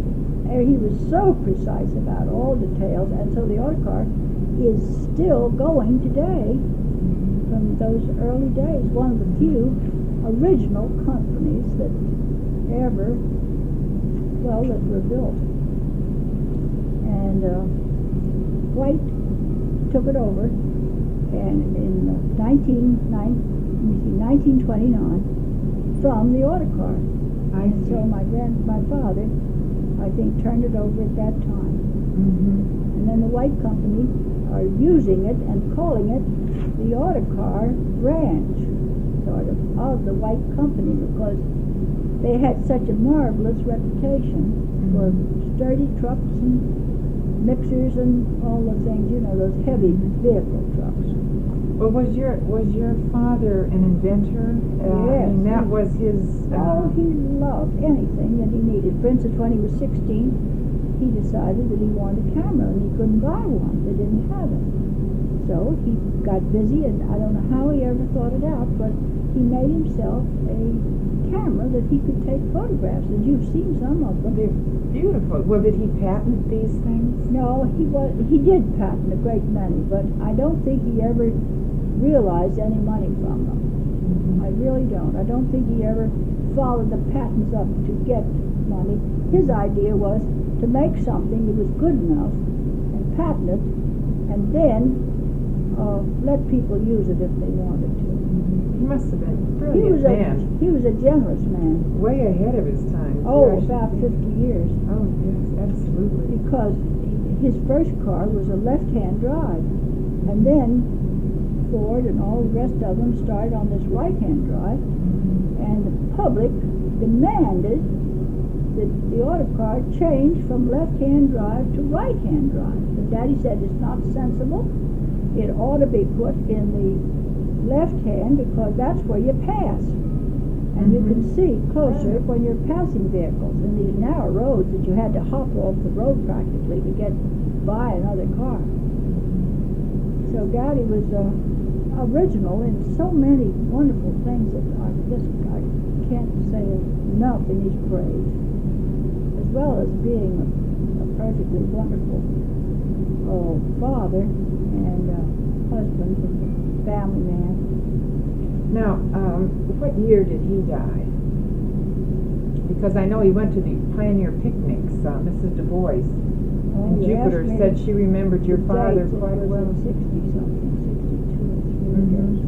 he was so precise about all details, and so the auto car is still going today from those early days. One of the few original companies that ever, that were built. And White took it over, and in 1929, from the auto car. I see. So my father, I think, turned it over at that time. And then the White Company are using it and calling it the Auto Car branch, sort of the White Company, because they had such a marvelous reputation for sturdy trucks and mixers and all the things, those heavy vehicle trucks. Well, was your father an inventor? Yes. I mean, that was his... He loved anything that he needed. For instance, when he was 16, he decided that he wanted a camera, and he couldn't buy one. They didn't have it. So he got busy, and I don't know how he ever thought it out, but he made himself a camera that he could take photographs, and you've seen some of them. They're beautiful. Well, did he patent these things? No, he did patent a great many, but I don't think he ever realized any money from them. I really don't. I don't think he ever followed the patents up to get money. His idea was to make something that was good enough and patent it, and then let people use it if they wanted to. He must have been a brilliant man. He was a generous man. Way ahead of his time. Oh, about 50 years. Oh, yes, absolutely. Because his first car was a left-hand drive, and then Ford and all the rest of them started on this right-hand drive, and the public demanded that the auto car change from left-hand drive to right-hand drive. But Daddy said it's not sensible. It ought to be put in the left hand because that's where you pass. And you can see closer when you're passing vehicles in these narrow roads that you had to hop off the road practically to get by another car. So Daddy was original in so many wonderful things that I can't say enough in his praise, as well as being a perfectly wonderful father and husband and family man. Now, what year did he die? Because I know he went to the pioneer picnics. Mrs. Du Bois in Jupiter said she remembered your father quite well. 60-something, 62 or 3 years.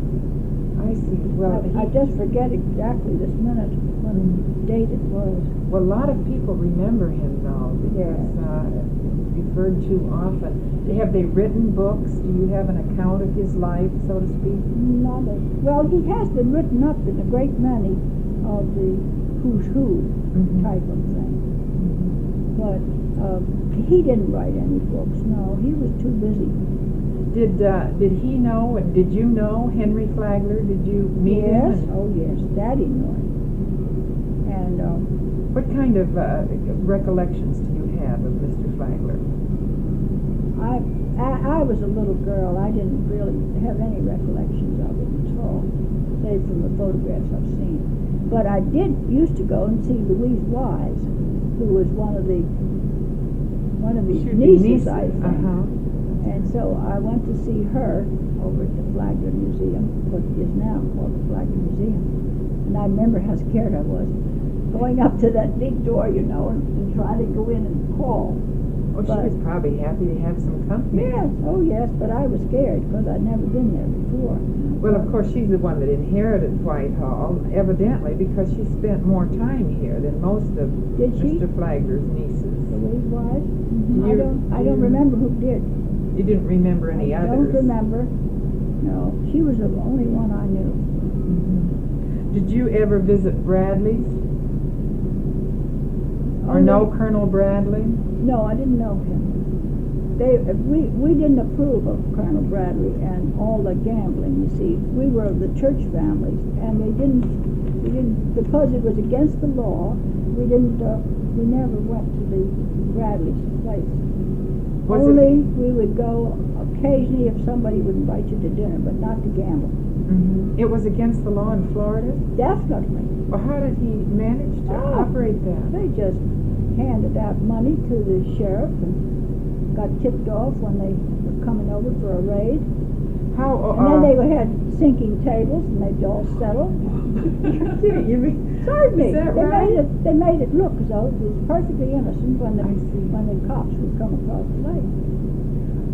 I see. Well, I just forget exactly this minute what date it was. Well, a lot of people remember him, though, because referred to often. Have they written books? Do you have an account of his life, so to speak? Well, he has been written up in a great many of the who's who type of thing. But he didn't write any books. No, he was too busy. Did he know, and did you know Henry Flagler? Did you meet him? Yes. Oh, yes. Daddy knew him. And what kind of recollections do you have of Mr. Flagler? I was a little girl. I didn't really have any recollections of him at all, save from the photographs I've seen. But I used to go and see Louise Wise, who was one of the nieces, I think. And so I went to see her over at the Flagler Museum, what is now called the Flagler Museum. And I remember how scared I was, going up to that big door, and trying to go in and call. Oh, she was probably happy to have some company. Yes, oh yes, but I was scared because I'd never been there before. Well, of course, she's the one that inherited Whitehall, evidently, because she spent more time here than most of Mr. Flagler's nieces. Louise Wise? I don't remember who did. You didn't remember any others? I don't remember. No, she was the only one I knew. Did you ever visit Bradley's? Or know Colonel Bradley? No, I didn't know him. we didn't approve of Colonel Bradley and all the gambling. You see, we were of the church families, and we didn't because it was against the law. We never went to the Bradley's place. Only we would go occasionally if somebody would invite you to dinner, but not to gamble. It was against the law in Florida? Definitely. Well, how did he manage to operate that? They just handed out money to the sheriff and got tipped off when they were coming over for a raid. And then they had sinking tables, and they'd all settle. You mean? Certainly. Is that right? They made it look as though it was perfectly innocent when the cops would come across the lake.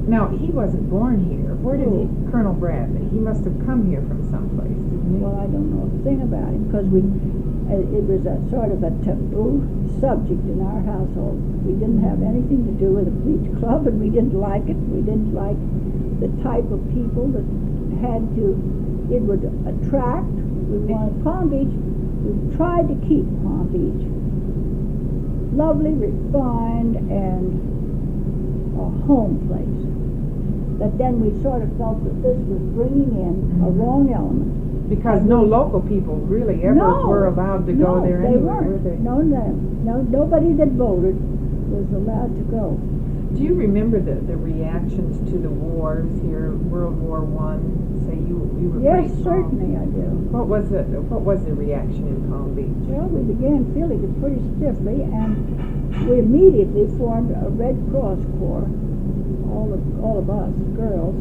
Now, he wasn't born here. Where did he, Colonel Bradley? He must have come here from someplace, didn't he? Well, I don't know a thing about him, because it was a sort of a taboo subject in our household. We didn't have anything to do with the beach club, and we didn't like it. We didn't like the type of people that it would attract. We wanted Palm Beach. We tried to keep Palm Beach lovely, refined, and a home place. But then we sort of felt that this was bringing in a wrong element. Because no local people really ever were allowed to go there anyway, were they? No, nobody that voted was allowed to go. Do you remember the reactions to the wars here, World War I? Say you were Yes, pretty small. certainly I do. What was the reaction in Palm Beach? Well, we began feeling it pretty stiffly, and we immediately formed a Red Cross Corps, all of us, girls,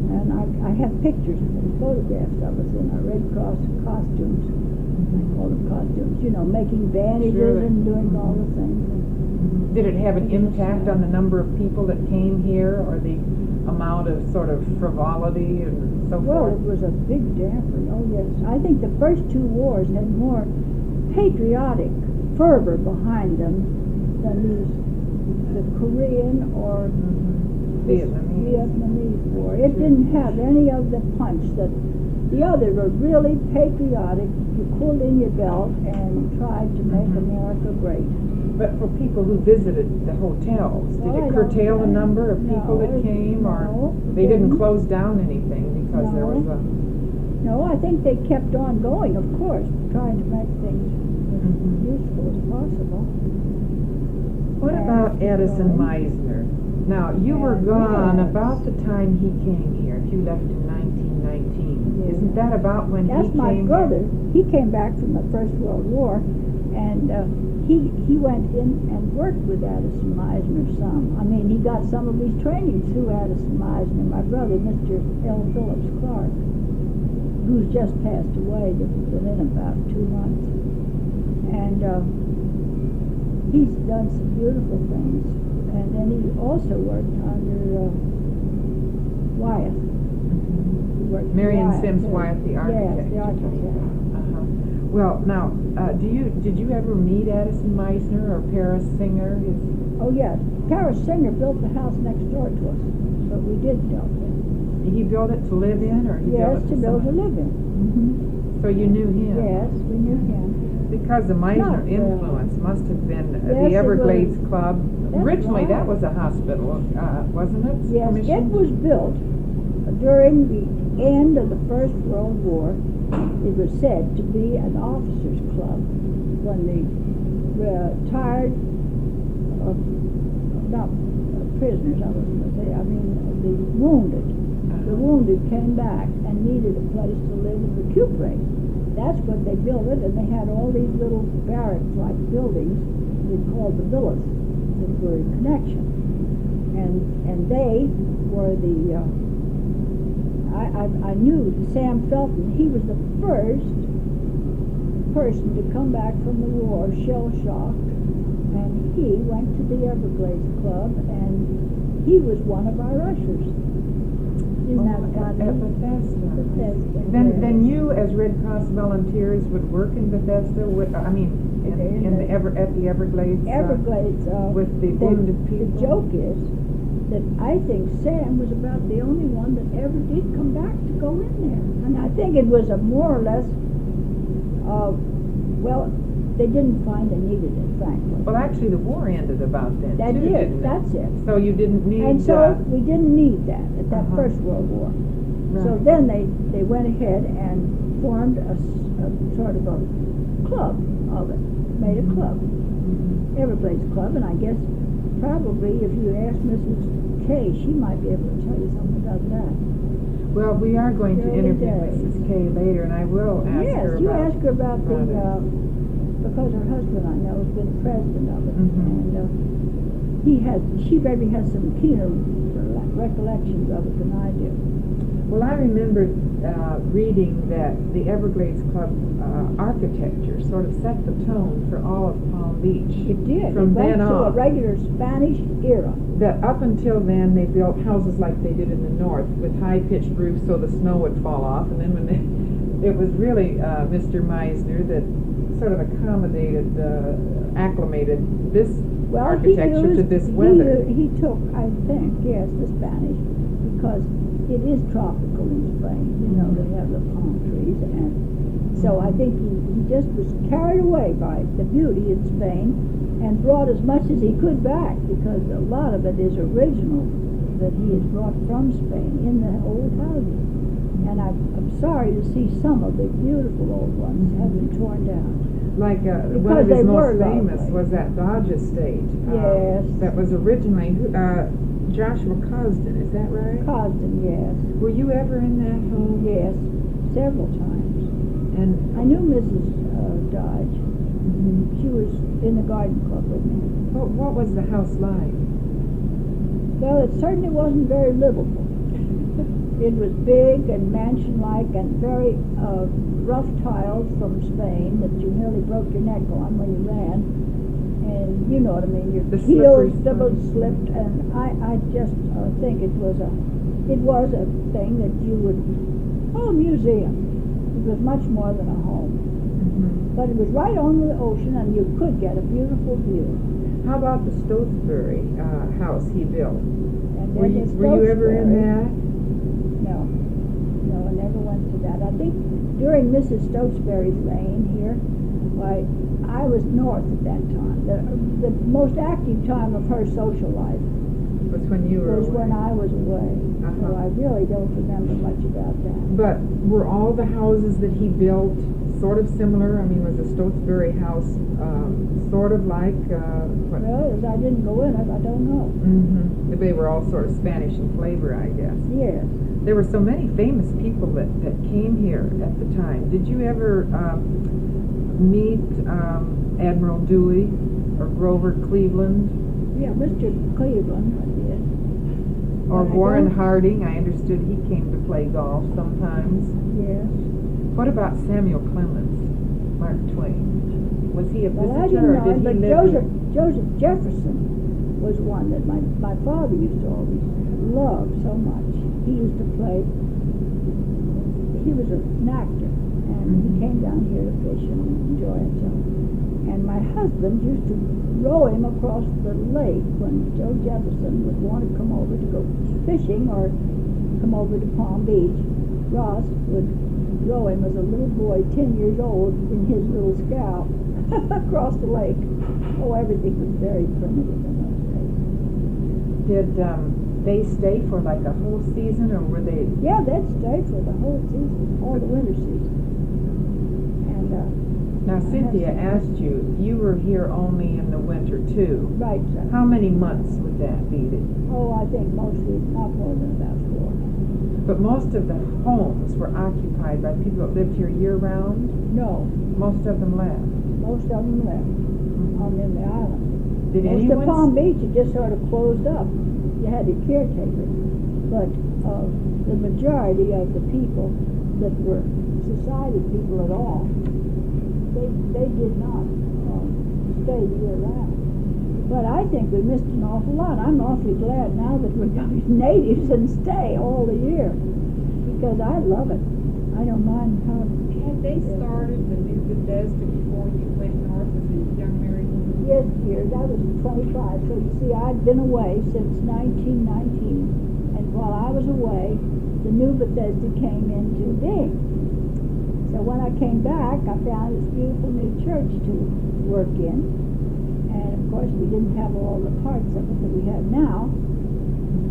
and I have pictures and photographs of us in our Red Cross costumes. I call them costumes, making bandages and doing all the things. Did it have an impact on the number of people that came here, or the amount of sort of frivolity and so Well, forth? it was a big damper. Oh, yes. I think the first two wars had more patriotic fervor behind them than the Korean or Vietnamese war. It didn't have any of the punch that the others were really patriotic. You pulled in your belt and tried to make America great. But for people who visited the hotels, did it curtail the number of people that came, or they didn't close down anything because there was a... No, I think they kept on going, of course, trying to make things as useful as possible. What about Addison Meisner? Now, you were gone about the time he came here. If you left in 1919, isn't that about when he came? That's my brother. He came back from the First World War, and he went in and worked with Addison Meisner some. I mean, he got some of his training through Addison Meisner. My brother, Mr. L. Phillips Clarke, who's just passed away within about 2 months, and he's done some beautiful things. And then he also worked under Wyeth. Marion Sims Wyeth, the architect. Yes, the architect. Well, now, did you ever meet Addison Meisner or Paris Singer? Oh, yes. Paris Singer built the house next door to us, so we did know him. He built it to live in, or he built it to build to live in. So you knew him? Yes, we knew him. Because the Meisner influence must have been the Everglades Club. Originally, that was a hospital, wasn't it? Yes, it was built during the end of the First World War. It was said to be an officers' club when the retired, not prisoners, I was going to say, I mean the wounded. The wounded came back and needed a place to live and recuperate. That's what they built it, and they had all these little barracks-like buildings we called the villas that were in connection. And they were the, I knew Sam Felton. He was the first person to come back from the war shell-shocked, and he went to the Everglades Club, and he was one of our ushers. Isn't that funny? At Bethesda. Bethesda. Then you, as Red Cross volunteers, would work in Bethesda. At the Everglades. Everglades. With the wounded people. The joke is that I think Sam was about the only one that ever did come back to go in there, and I think it was a more or less. they didn't find they needed it, frankly. Well, actually, the war ended about then, That too, did, didn't it? that's it. So you didn't need... And so we didn't need that at that Uh-huh. First World War. So Right. then they went ahead and formed a sort of a club of it, made a club, Everglades Club, and I guess probably if you ask Mrs. Kay, she might be able to tell you something about that. Well, we are going to Early interview days. Mrs. Kay later, and I will ask Yes, her you about... ask her about the, products. because her husband, I know, has been president of it, Mhm. and she maybe has some keener recollections of it than I do. Well, I remember reading that the Everglades Club architecture sort of set the tone for all of Palm Beach. It did. From It went then to a on. regular Spanish era. That up until then, they built houses like they did in the north with high-pitched roofs so the snow would fall off. And then when it was really Mr. Meisner that sort of acclimated this architecture to this weather. He took, I think, yes, the Spanish, because it is tropical in Spain. You know, they have the palm trees, and so I think he just was carried away by the beauty in Spain and brought as much as he could back, because a lot of it is original that he has brought from Spain in the old houses. And I'm sorry to see some of the beautiful old ones have been torn down. Like one Because of his they most were famous lovely. was that Dodge Estate. Yes. That was originally Joshua Cosden, is that right? Cosden, yes. Were you ever in that home? Yes, several times. And I knew Mrs. Dodge. She was in the garden club with me. what was the house like? Well, it certainly wasn't very livable. It was big and mansion-like and very rough tiles from Spain that you nearly broke your neck on when you ran. And you know what I mean, your The heels slippery double stones. slipped, and I just think it was a thing that you would, a museum. It was much more than a home. But it was right on the ocean, and you could get a beautiful view. How about the Stotesbury house he built? And Were then you ever in that? No, I never went to that. I think during Mrs. Stotesbury's reign here, why, I was north at that time. The most active time of her social life Was when you were was away. when I was away. So Uh-huh. I really don't remember much about that. But were all the houses that he built sort of similar? I mean, was the Stotesbury house sort of like what? Well, as I didn't go in it, I don't know. They were all sort of Spanish in flavor, I guess. Yes. There were so many famous people that came here at the time. Did you ever meet Admiral Dewey or Grover Cleveland Yeah, Mr. Cleveland, I did. or But I Warren don't- Harding? I understood he came to play golf sometimes. Yes. What about Samuel Clemens, Mark Twain? Was he a Well, I visitor didn't or know did him, he but live Joseph Jefferson was one that my father used to always love so much. He used to play, he was an actor, and he came down here to fish and enjoy himself. And my husband used to row him across the lake when Joe Jefferson would want to come over to go fishing or come over to Palm Beach. Ross would row him as a little boy, 10 years old, in his little scow across the lake. Oh, everything was very primitive in those days. Did they stay for like a whole season, or were they? Yeah, they'd stay for the whole season, all the winter season. And Now, Cynthia asked you, you were here only in the winter too. right, How many months would that be? I think mostly not more than about 4. But most of the homes were occupied by people that lived here year-round. No, Most of them left. most of them left on the island. Did Most anyone? of Palm Beach, it just sort of closed up. You had a caretaker, but the majority of the people that were society people at all, they did not stay year round. But I think we missed an awful lot. I'm awfully glad now that we're going natives and stay all the year, because I love it. I don't mind how. Had they started the new Bethesda before you went north as a young married woman? Yes, dear, that was 25. So you see, I'd been away since 1919, and while I was away, the new Bethesda came into being. So when I came back, I found this beautiful new church to work in, and of course we didn't have all the parts of it that we have now,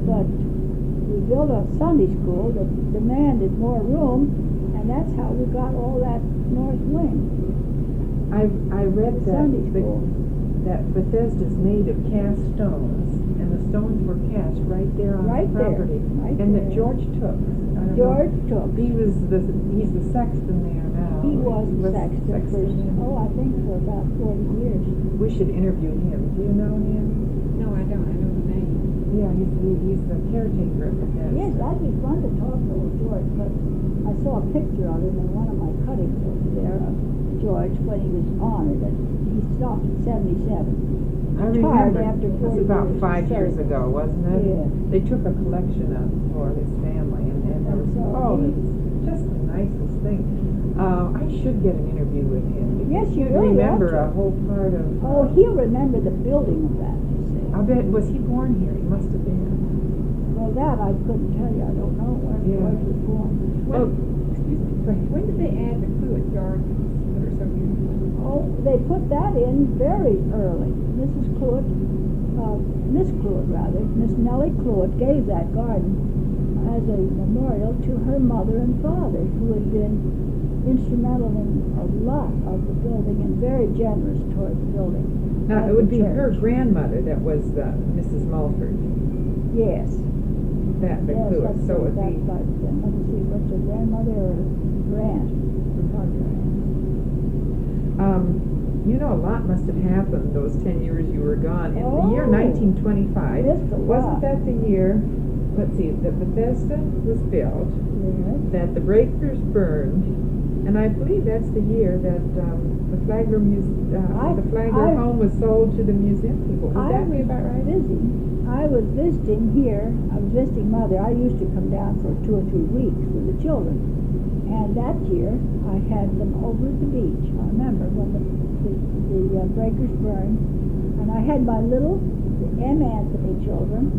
but we built a Sunday school that demanded more room, and that's how we got all that north wing. I read The Sunday school. that Bethesda's made of cast stones, and the stones were cast right there on Right the there, property. right and there. that George Took. George Took. He's the sexton there now. He was the sexton for, I think for about 40 years. We should interview him. Do you know him? No, I don't. I know the name. Yeah, he's the caretaker of Bethesda. Yes, that'd be fun to talk to old George, but I saw a picture of him in one of my cuttings over there of George when he was honored, and he stopped at 77. I Retired remember. after It was 40 about years 5 years service. ago, wasn't it? Yeah. They took a collection of for his family, and there was, And so it's just the nicest thing. I should get an interview with him. Yes, you He'd really remember ought to. a whole part of. Oh, he'll remember the building of that, you see. I bet, was he born here? He must have been. Well, that I couldn't tell you. I don't know where George was born. When, Oh. excuse me. Go ahead. When did they add the Cluett gardens that are so beautiful? Oh, they put that in very early. Mrs. Cluett, Miss Cluett rather, Miss Nellie Cluett gave that garden as a memorial to her mother and father, who had been instrumental in a lot of the building and very generous toward the building. Now, of it would the be her church. grandmother that was Mrs. Mulford, Yes. that the Yes, Cluett. that's So it would that's be. like, let me see, what's her grandmother or grand? Probably grand. You know, a lot must have happened those 10 years you were gone. In the year Oh. 1925, Just a wasn't lot. that the year, let's see, that Bethesda was built, Yes. that the breakers burned, and I believe that's the year that the Flagler home was sold to the museum people. Would that be about right? I was visiting here. I was visiting Mother. I used to come down for 2 or 3 weeks with the children. And that year, I had them over at the beach. I remember when the breakers burned. And I had my little M. Anthony children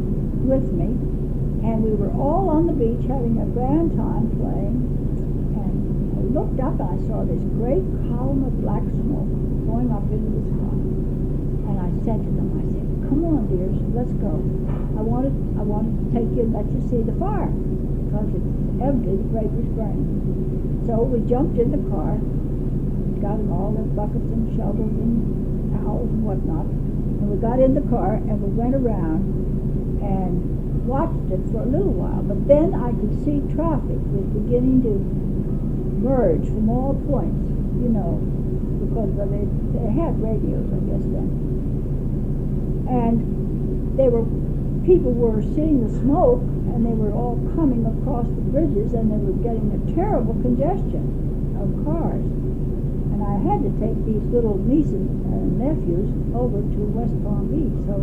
with me. And we were all on the beach having a grand time playing. And I looked up and I saw this great column of black smoke going up into the sky. And I said to them, I said, "Come on, dears, let's go. I want to take you and let you see the fire, because it's empty, the breaker's burning." So we jumped in the car, got in all the buckets and shovels and towels and whatnot, and we got in the car and we went around and watched it for a little while. But then I could see traffic was beginning to merge from all points, because they had radios, I guess, then. And people were seeing the smoke, and they were all coming across the bridges, and they were getting a terrible congestion of cars. And I had to take these little nieces and nephews over to West Palm Beach. So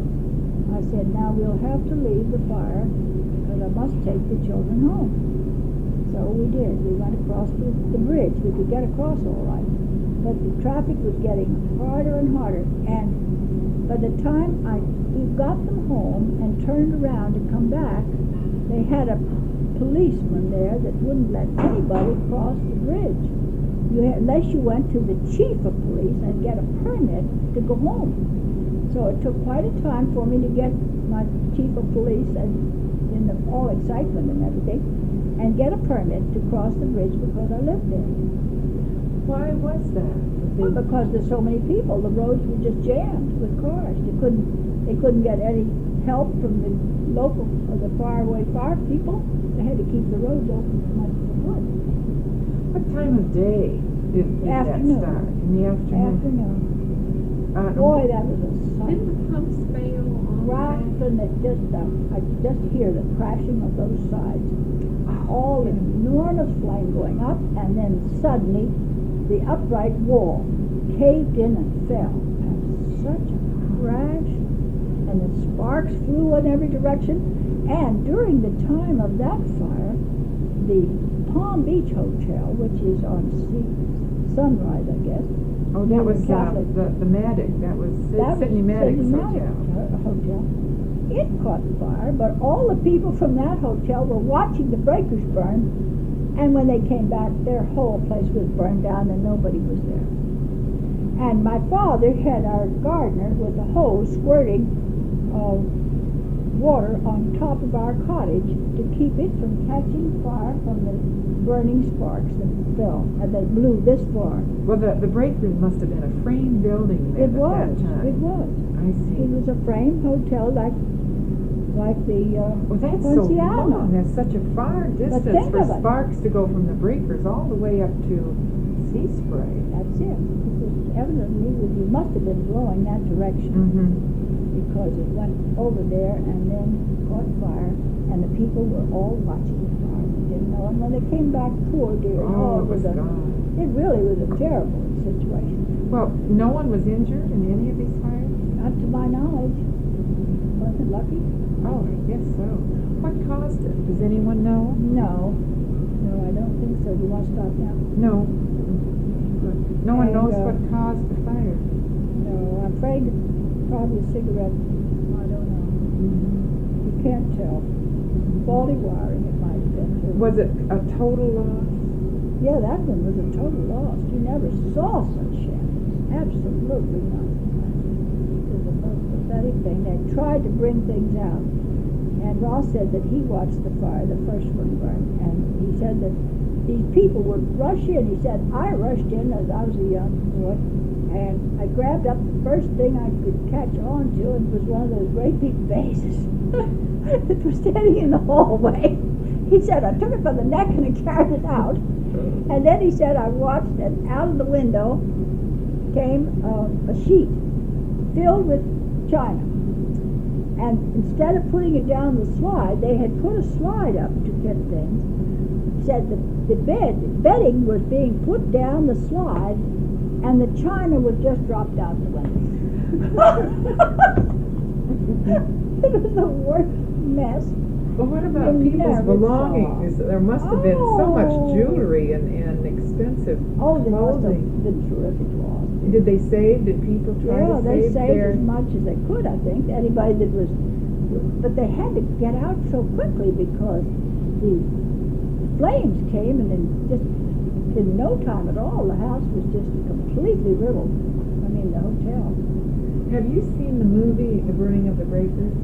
I said, now we'll have to leave the fire, because I must take the children home. So we did. We went across the bridge. We could get across all right. But the traffic was getting harder and harder. And by the time we got them home and turned around to come back, they had a policeman there that wouldn't let anybody cross the bridge. Unless you went to the chief of police and get a permit to go home. So it took quite a time for me to get my chief of police, and in all excitement and everything, and get a permit to cross the bridge because I lived there. Why was that? Well, because there's so many people, the roads were just jammed with cars. They couldn't get any help from the local or the faraway fire people. They had to keep the roads open as much as they could. What time of day did that Afternoon. start? In the afternoon? Boy, that was a sight. Didn't the pumps fail on Right, that? and I could just hear the crashing of those sides. All the enormous flame going up, and then suddenly the upright wall caved in and fell. And such a crash, and the sparks flew in every direction. And during the time of that fire, the Palm Beach Hotel, which is on Sunrise, I guess. Oh, that was Catholic. the Maddox. That was Sidney Maddox Hotel. It caught fire, but all the people from that hotel were watching the breakers burn, and when they came back, their whole place was burned down and nobody was there. And my father had our gardener with a hose squirting water on top of our cottage to keep it from catching fire from the burning sparks that fell and that blew this far. Well, the breakers must have been a frame building then It was. at that time. It was. I see. It was a frame hotel like the Well, that's so Ponciano. long. That's such a far distance think for of it. sparks to go from the breakers all the way up to Sea Spray. That's it. It was evidently you must have been blowing that direction Mm-hmm. because it went over there and then caught fire, and the people were all watching the fire. They didn't know, and when they came back, poor dear, Oh, it was a, gone. it really was a terrible situation. Well, no one was injured in any of these fires? Not to my knowledge. Wasn't lucky? Oh, I guess so. What caused it? Does anyone know? No. No, I don't think so. Do you want to stop now? No. No one And, knows what caused the fire. No, I'm afraid probably a cigarette. I don't know. You can't tell. Faulty wiring it might have been too. Was it a total loss? Yeah, that one was a total loss. You never saw such shambles. Absolutely nothing. It was the most pathetic thing. They tried to bring things out. And Ross said that he watched the fire, the first one burn, and he said that these people would rush in. He said, I rushed in as I was a young boy, and I grabbed up the first thing I could catch on to, and it was one of those great big vases that was standing in the hallway. He said, I took it by the neck and I carried it out. And then he said, I watched, and out of the window came a sheet filled with china. And instead of putting it down the slide, they had put a slide up to get things. He said the bedding was being put down the slide, and the china was just dropped out the window. It was the worst mess. Well, what about You people's never belongings? saw. There must have been so much Oh. jewelry and expensive Oh, they must clothing. have been terrific loss. Did they save? Did people try Yeah, to they save saved their... as much as they could, I think. Anybody that was, but they had to get out so quickly because the flames came, and in just in no time at all, the house was just completely riddled. I mean, the hotel. Have you seen the movie The Burning of the Breakers?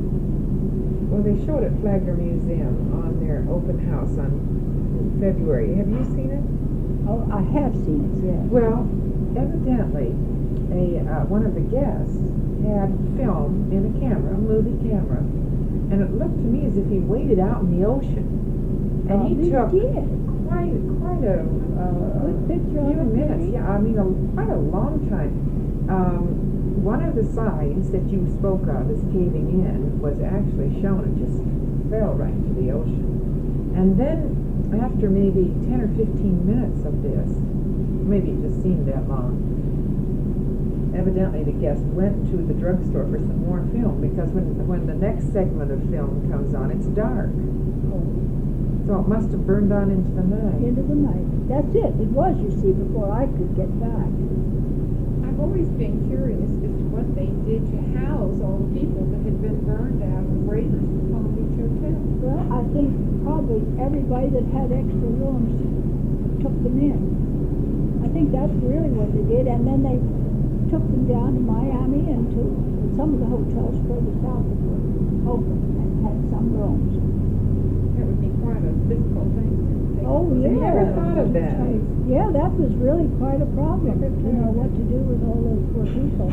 Well, they showed it at Flagler Museum on their open house in February. Have you seen it? Oh, I have seen it, yes. Well, evidently, one of the guests had film in a camera, a movie camera, and it looked to me as if he waited out in the ocean. And he took did. quite a Good picture few of it, minutes. maybe? Yeah, I mean, quite a long time. One of the sides that you spoke of as caving in was actually shown. It just fell right into the ocean. And then, after maybe 10 or 15 minutes of this, maybe it just seemed that long, evidently the guest went to the drugstore for some more film, because when the next segment of film comes on, it's dark. Oh, So it must have burned on into the night. into the night. That's it. It was, you see, before I could get back. I've always been curious as to what they did to house all the people that had been burned out of the breakers at Palm Beach Hotel. Well, I think probably everybody that had extra rooms took them in. I think that's really what they did, and then they took them down to Miami and to some of the hotels further south that were open and had some rooms. That would be quite a difficult thing to take. Oh, I yeah. never thought of that. Yeah, that was really quite a problem, you know, what to do with all those poor people.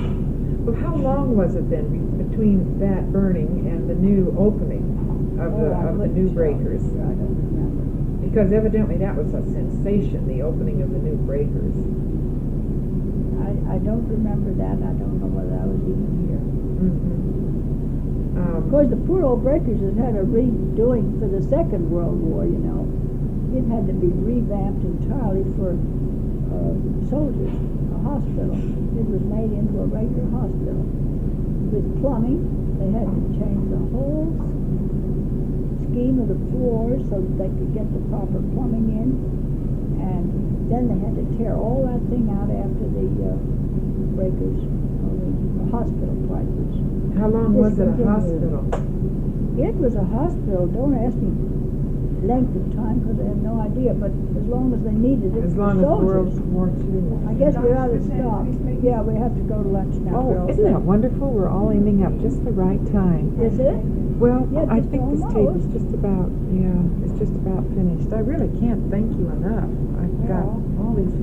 Well, how long was it then between that burning and the new opening of the new breakers? I don't remember. Because evidently that was a sensation, the opening of the new breakers. I don't remember that. I don't know whether I was even here. Of course, the poor old breakers had had a redoing for the Second World War, you know. It had to be revamped entirely for soldiers, a hospital. It was made into a regular hospital. With plumbing, they had to change the whole scheme of the floors so that they could get the proper plumbing in. And then they had to tear all that thing out after the breakers, or the hospital part was. How long was it a discontinued. hospital? It was a hospital, don't ask me, length of time because I have no idea, but as long as they needed it As for long as World soldiers. War II. I guess we ought to Lunch stop. percentage, Yeah, we have to go to lunch now. Oh, girls. isn't that wonderful? We're all aiming up just the right time. Is it? Well, Yeah, I just think this tape is almost. just about, it's just about finished. I really can't thank you enough. I've got all these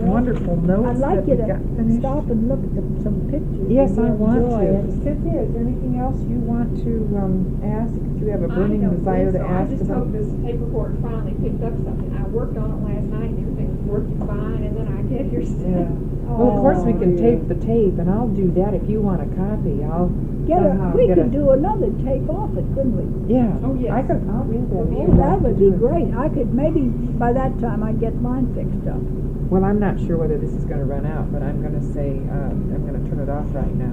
wonderful notes I'd like that you we got to finished. stop and look at some pictures. Yes, and I you'll want enjoy to. it. Cynthia, is there anything else you want to ask? Do you have a I burning don't desire think to so. I ask just about? hope this paperwork finally picked up something. I worked on it last night and everything was working fine, and then I get here Yeah. stuff. Well, of course we Oh, can dear. tape the tape, and I'll do that if you want a copy. I'll somehow We get could a. do another tape off it, couldn't we? Yeah. Oh, yes. I'll read that. if Oh, you'd that like to would be do it. great. I could, maybe by that time I'd get mine fixed up. Well, I'm not sure whether this is going to run out, but I'm going to say I'm going to turn it off right now.